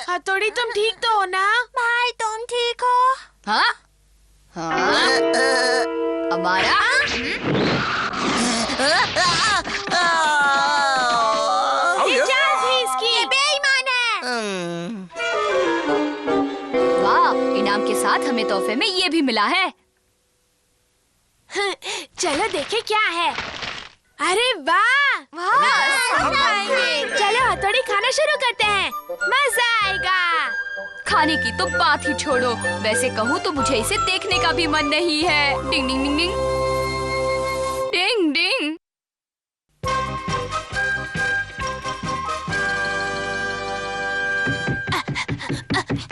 हथौड़ी, तुम ठीक तो हो ना? भाई तुम ठीक हो? हाँ? हाँ? हमारा? ये चाल थी इसकी। ये बेईमान है। वाह, इनाम के साथ हमें तोहफे में ये भी मिला है। चलो देखे क्या है। अरे वाह, चलो हथौड़ी, खाना शुरू करते हैं, मजा आएगा। खाने की तो बात ही छोड़ो, वैसे कहूँ तो मुझे इसे देखने का भी मन नहीं है। डिंग डिंग डिंग डिंग डिंग डिंग।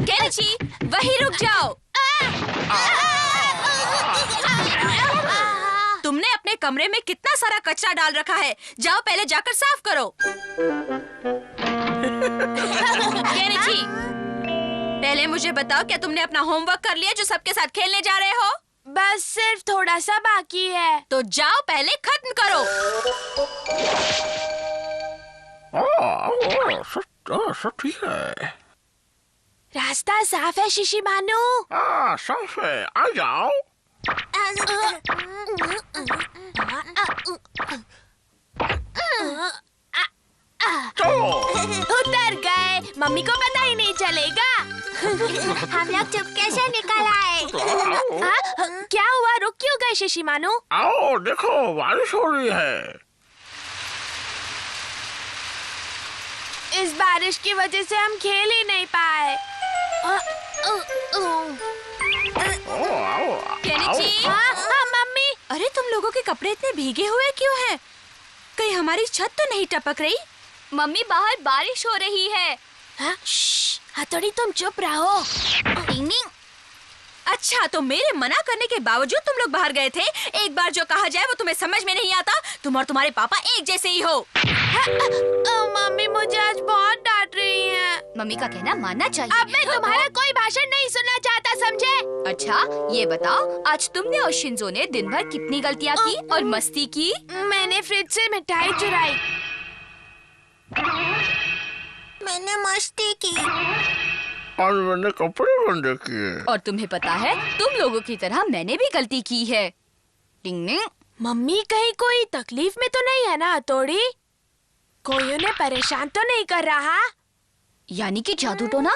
केनिची, वहीं रुक जाओ। तुमने अपने कमरे में कितना सारा कचरा डाल रखा है, जाओ पहले जाकर साफ करो। केनिची, पहले मुझे बताओ, क्या तुमने अपना होमवर्क कर लिया जो सबके साथ खेलने जा रहे हो? बस सिर्फ थोड़ा सा बाकी है। तो जाओ पहले खत्म करो। सब ठीक है। रास्ता साफ है शिशी मानू। हाँ साफ है, आ जाओ। उतर गए, मम्मी को पता ही नहीं चलेगा। हम लोग चुपके से निकल आए। क्या हुआ, रुक क्यों गए शिशी मानू? आओ देखो, बारिश हो रही है। इस बारिश की वजह से हम खेल ही नहीं पाए। केनिची? हाँ मम्मी। अरे तुम लोगों के कपड़े इतने भीगे हुए क्यों हैं? कहीं हमारी छत तो नहीं टपक रही? मम्मी बाहर बारिश हो रही है। हथौड़ी तुम चुप रहो। अच्छा, तो मेरे मना करने के बावजूद तुम लोग बाहर गए थे। एक बार जो कहा जाए वो तुम्हें समझ में नहीं आता। तुम और तुम्हारे पापा एक जैसे ही हो। मम्मी मुझे आज बहुत डांट रही हैं। मम्मी का कहना मानना चाहिए। अब मैं तुम्हारा कोई भाषण नहीं सुनना चाहता, समझे? अच्छा ये बताओ, आज तुमने और शिंजो ने दिन भर कितनी गलतियाँ की और मस्ती की? मैंने फ्रिज से मिठाई चुराई। मैंने मस्ती की। और मैंने कपड़े गंदे किए। और तुम्हें पता है, तुम लोगों की तरह मैंने भी गलती की है। टिंग टिंग। मम्मी कहीं कोई तकलीफ में तो नहीं है ना हथौड़ी? कोई उन्हें परेशान तो नहीं कर रहा? यानी कि जादू टोना?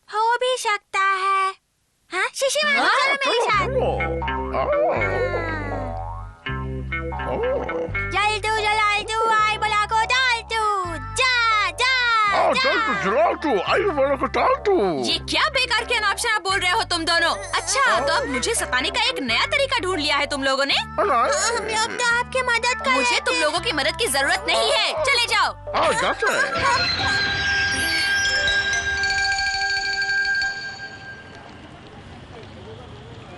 हो भी सकता है। हाँ शिशी मामा, चलो मेरे साथ। जल्दू जल्दू आई बोला को डाल तू, जा जा जा। आई बोला को डाल तू। ये क्या बेकार के अनाप शनाप बोल रहे हो तुम दोनों? अच्छा तो अब मुझे सताने का एक नया तरीका ढूंढ लिया है तुम लोगों ने? हम लोग तो आपकी मदद कर मुझे तुम लोगों की मदद की जरूरत नहीं है, चले जाओ। जाते हैं।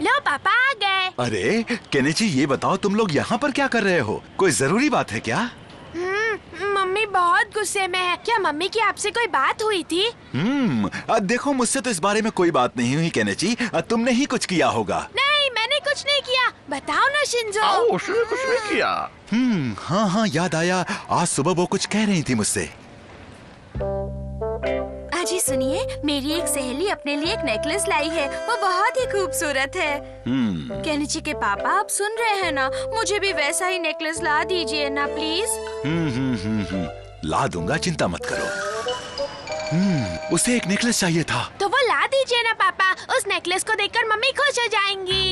लो पापा आ गए। अरे केनिची, ये बताओ तुम लोग यहाँ पर क्या कर रहे हो? कोई जरूरी बात है क्या? मम्मी बहुत गुस्से में है। क्या मम्मी की आपसे कोई बात हुई थी? देखो मुझसे तो इस बारे में कोई बात नहीं हुई केनिची, तुमने ही कुछ किया होगा। नहीं मैंने कुछ नहीं किया। बताओ ना शिंजो। उसने कुछ नहीं किया। हाँ हाँ याद आया, आज सुबह वो कुछ कह रही थी मुझसे। अजी सुनिए, मेरी एक सहेली अपने लिए एक नेकलेस लाई है, वो बहुत ही खूबसूरत है। केनिची के पापा आप सुन रहे हैं ना, मुझे भी वैसा ही नेकलेस ला दीजिए ना प्लीज। ला दूंगा, चिंता मत करो। उसे एक नेकलेस चाहिए था। तो वो ला दीजिए ना पापा। उस नेकलेस को देखकर मम्मी खुश हो जाएंगी।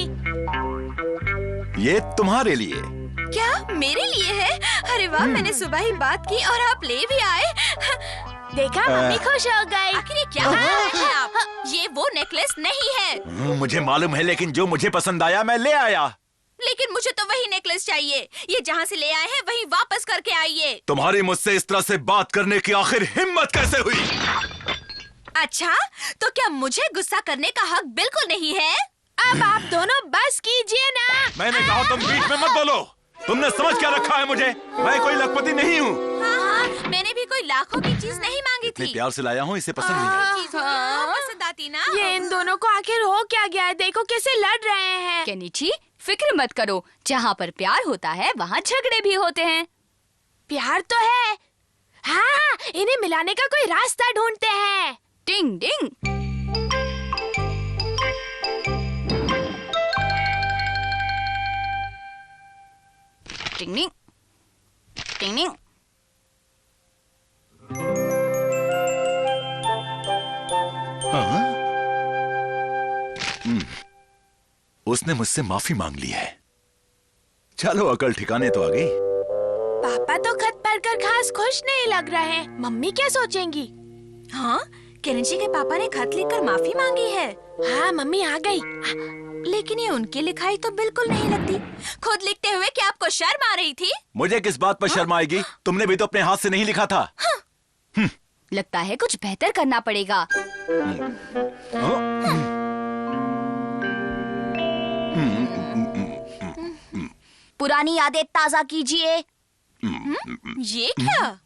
ये तुम्हारे लिए। क्या मेरे लिए है? अरे वाह, मैंने सुबह ही बात की और आप ले भी आए। देखा, मम्मी खुश हो गई। आखिर ये क्या कर रहे हैं आप? ये वो नेकलेस नहीं है। मुझे मालूम है, लेकिन जो मुझे पसंद आया मैं ले आया। लेकिन मुझे तो वही नेकलेस चाहिए। ये जहाँ से ले आए हैं वहीं वापस करके आइए। तुम्हारी मुझसे इस तरह से बात करने की आखिर हिम्मत कैसे हुई? अच्छा तो क्या मुझे गुस्सा करने का हक बिल्कुल नहीं है? अब आप दोनों बस कीजिए ना। मैंने कहा तुम बीच में मत बोलो। तुमने समझ क्या रखा है मुझे? मैं कोई लखपति नहीं हूँ। हाँ, मैंने भी कोई लाखों की चीज नहीं मांगी थी। प्यार से लाया हूँ, इसे पसंद नहीं है। पसंद आती ना। ये इन दोनों को आखिर हो क्या गया है? देखो कैसे लड़ रहे हैं। केनिची फिक्र मत करो, जहाँ पर प्यार होता है वहाँ झगड़े भी होते हैं। प्यार तो है। हाँ, इन्हें मिलाने का कोई रास्ता ढूंढते हैं। टिंग टिंग। टिंग टिंग टिंग टिंग। उसने मुझसे माफी मांग ली है। चलो अकल ठिकाने तो आ गई। पापा तो खत पढ़कर खास खुश नहीं लग रहे हैं। मम्मी क्या सोचेंगी? हाँ, केनिची के पापा ने खत लिखकर माफी मांगी है। हाँ मम्मी आ गई। लेकिन ये उनकी लिखाई तो बिल्कुल नहीं लगती। खुद लिखते हुए क्या आपको शर्म आ रही थी? मुझे किस बात पर शर्म आएगी? तुमने भी तो अपने हाथ से नहीं लिखा था। लगता है कुछ बेहतर करना पड़ेगा। पुरानी यादें ताजा कीजिए। ये क्या?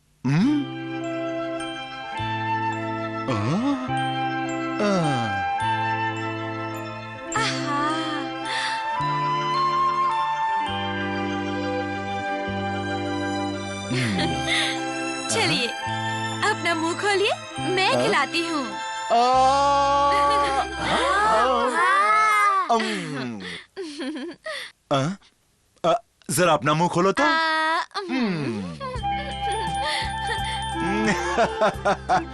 चलिए अपना मुंह खोलिए, मैं खिलाती हूँ। जरा अपना मुंह खोलो तो।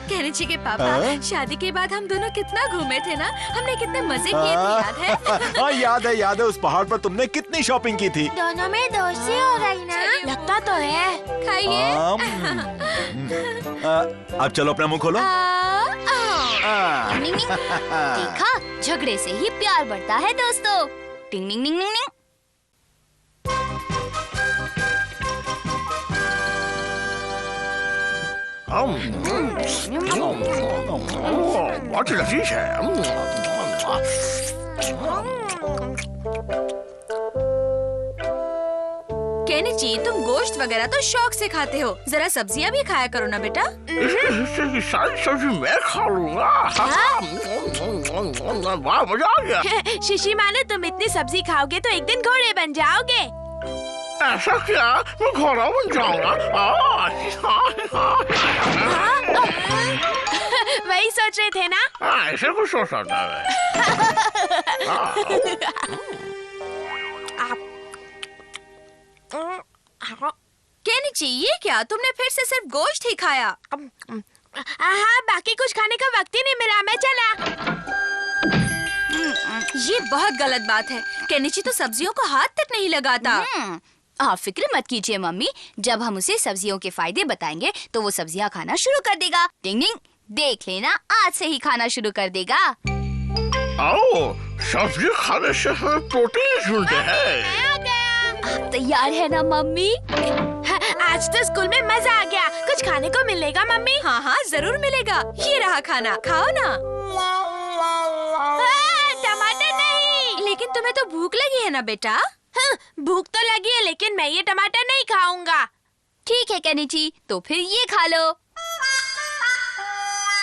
केनिची के पापा, शादी के बाद हम दोनों कितना घूमे थे ना, हमने कितने मजे किए थे, याद है? हाँ याद है, उस पहाड़ पर तुमने कितनी शॉपिंग की थी। दोनों में दोस्ती हो गई ना। लगता तो है। खाइए। अब चलो अपना मुंह खोलो। टिंग टिंग। देखा, झगड़े से ही प्यार बढ़ता है दोस्तों। टिंग टिंग टिंग टिंग। बहुत लजीज है। केनिची, तुम गोश्त वगैरह तो शौक से खाते हो, जरा सब्जियां भी खाया करो ना बेटा। इसी हिस्से की सारी सब्जी मैं खा लूंगा। वाह, मजा आ गया। शिशी मानो तुम इतनी सब्जी खाओगे तो एक दिन घोड़े बन जाओगे। ऐसा क्या? मैं घोड़ा बन जाऊंगा। वही सोच रहे थे ना? ऐसे कुछ सोच रहा था मैं। केनिची, ये क्या? तुमने फिर से सिर्फ गोश्त ही खाया? हाँ, बाकी कुछ खाने का वक्त ही नहीं मिला, मैं चला। ये बहुत गलत बात है। केनिची तो सब्जियों को हाथ तक नहीं लगाता। आप फिक्र मत कीजिए मम्मी, जब हम उसे सब्जियों के फायदे बताएंगे तो वो सब्जियां खाना शुरू कर देगा। डिंग डिंग, देख लेना, आज से ही खाना शुरू कर देगा। आओ, सब्जी खाने से हमें प्रोटीन मिलते हैं। आप तैयार है ना मम्मी? आज तो स्कूल में मजा आ गया। कुछ खाने को मिलेगा मम्मी? हाँ हाँ, जरूर मिलेगा। ये रहा खाना, खाओ ना। टमाटर नहीं। लेकिन तुम्हें तो भूख लगी है ना बेटा? हाँ, भूख तो लगी है, लेकिन मैं ये टमाटर नहीं खाऊंगा। ठीक है केनिची, तो फिर ये खा लो।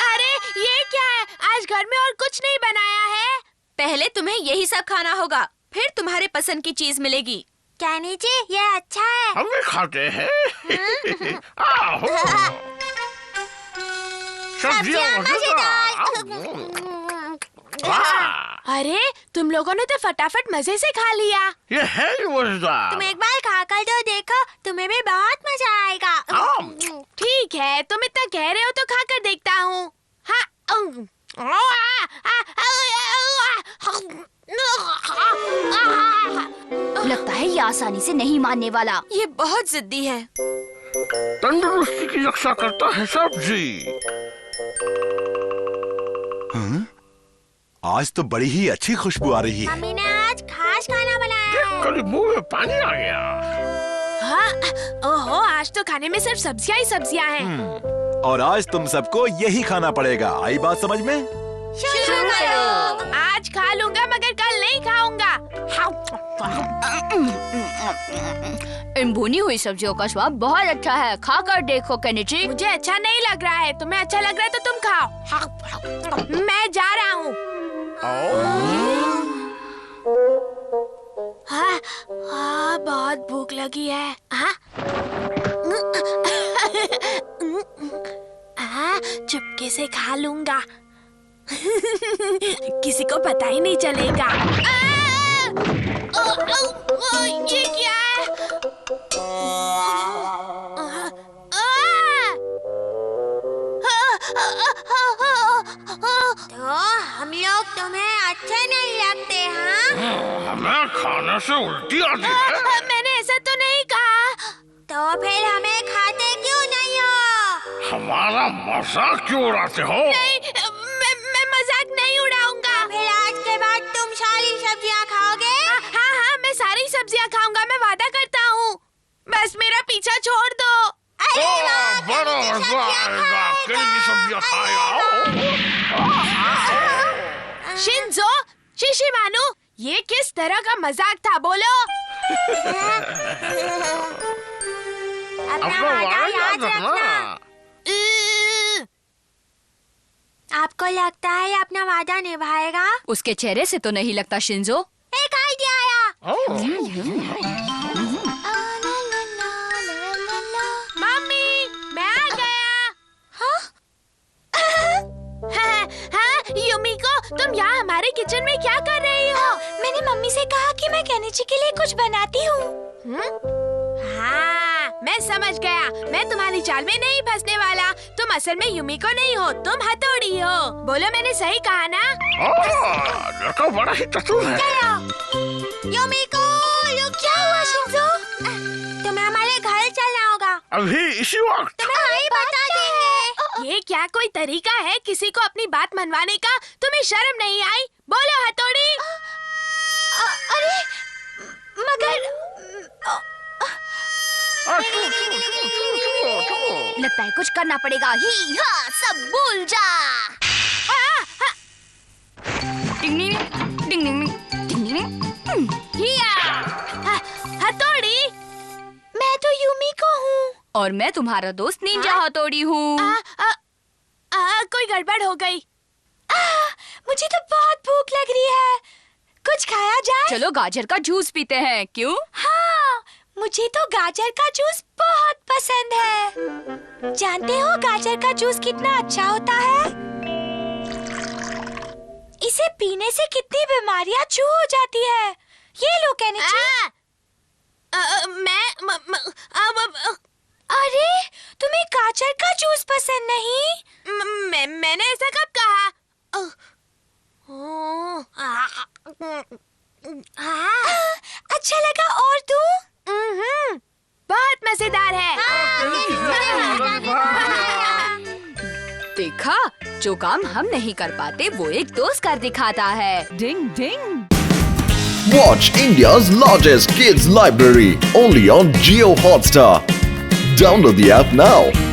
अरे ये क्या है? आज घर में और कुछ नहीं बनाया है। पहले तुम्हें यही सब खाना होगा, फिर तुम्हारे पसंद की चीज मिलेगी। केनिची, ये अच्छा है। हम भी खाते हैं। सब्जियां मजेदार। अरे तुम लोगों ने तो फटाफट मजे से खा लिया। ये है मजेदार। तुम एक बार खाकर तो देखो, तुम्हें भी बहुत मजा आएगा। ठीक है, तुम इतना कह रहे हो तो खाकर देखता हूँ। लगता है ये आसानी से नहीं मानने वाला। ये बहुत जिद्दी है। तंदुरुस्ती की रक्षा करता है सब्जी। आज तो बड़ी ही अच्छी खुशबू आ रही है। मम्मी ने आज खास खाना बनाया है। कल मुंह में पानी आ गया। हाँ, ओहो, आज तो खाने में सिर्फ सब्जियां ही सब्जियां हैं। और आज तुम सबको यही खाना पड़ेगा। आई बात समझ में? शुरू करो। आज खा लूंगा मगर कल नहीं खाऊंगा। इन भुनी हुई सब्जियों का स्वाद बहुत अच्छा है, खाकर देखो केनिची। मुझे अच्छा नहीं लग रहा है, तुम्हें अच्छा लग रहा है तो तुम खाओ। मैं जा रहा हूँ। हाँ, हाँ, बहुत भूख लगी है। हाँ? हाँ, चुपके से खा लूंगा। किसी को पता ही नहीं चलेगा। ये क्या है? तो हम लोग तुम्हें अच्छे नहीं लगते, हाँ? हमें खाने से उल्टी आती है। मैंने ऐसा तो नहीं कहा। तो फिर हमें खाते क्यों नहीं हो? हमारा मजाक क्यों उड़ाते हो? नहीं, मैं मजाक नहीं उड़ाऊंगा। फिर आज के बाद तुम सारी सब्जियां खाओगे? हाँ हाँ, मैं सारी सब्जियां खाऊंगा, मैं वादा करता हूँ। बस मेरा पीछा छोड़ दो। अरे वाह, बड़ा मजा आएगा। कई सब्जियां खाएगा। शिंजो, शिशिमानु, ये किस तरह का मजाक था, बोलो? अपना वादा याद रखना। आपको लगता है ये अपना वादा निभाएगा? उसके चेहरे से तो नहीं लगता शिंजो। एक आइडिया आया। मम्मी, मैं आ गया। हाँ, युमिको, तुम यहाँ हमारे किचन में क्या कर रही हो? मैंने मम्मी से कहा कि मैं केनिची के लिए कुछ बनाती हूँ। हाँ, मैं समझ गया। मैं तुम्हारी चाल में नहीं फंसने वाला। तुम असल में युमिको नहीं हो, तुम हथौड़ी हो। बोलो, मैंने सही कहा ना? लड़का बड़ा ही चतुर है। युमिको, क्या हुआ शिंजो? तुम्हें हमारे घर चलना होगा। अभी इसी वक्त। तुम्हें वही बता देंगे। ये क्या कोई तरीका है किसी को अपनी बात मनवाने का? तुम्हें शर्म नहीं आई? बोलो हथौड़ी। अरे मगर लगता है कुछ करना पड़ेगा। ही हा, सब भूल जा। डिंग डिंग डिंग डिंग डिंग। हथौड़ी, मैं तो युमिको हूँ। और मैं तुम्हारा दोस्त निंजा हथौड़ी हूँ। कोई गड़बड़ हो गई। मुझे तो बहुत भूख लग रही है। कुछ खाया जाए? चलो गाजर का जूस पीते हैं, क्यों? हाँ, मुझे तो गाजर का जूस बहुत पसंद है। जानते हो गाजर का जूस कितना अच्छा होता है? इसे पीने से कितनी बीमारियां छू हो जाती है। ये लो केनिची। अरे तुम्हें गाजर का जूस पसंद नहीं? मैंने ऐसा कब कहा? अच्छा लगा और दूं? बहुत मजेदार है। देखा, जो काम हम नहीं कर पाते वो एक दोस्त कर दिखाता है। डिंग डिंग। Watch India's largest kids library only on Jio Hotstar. Download the app now.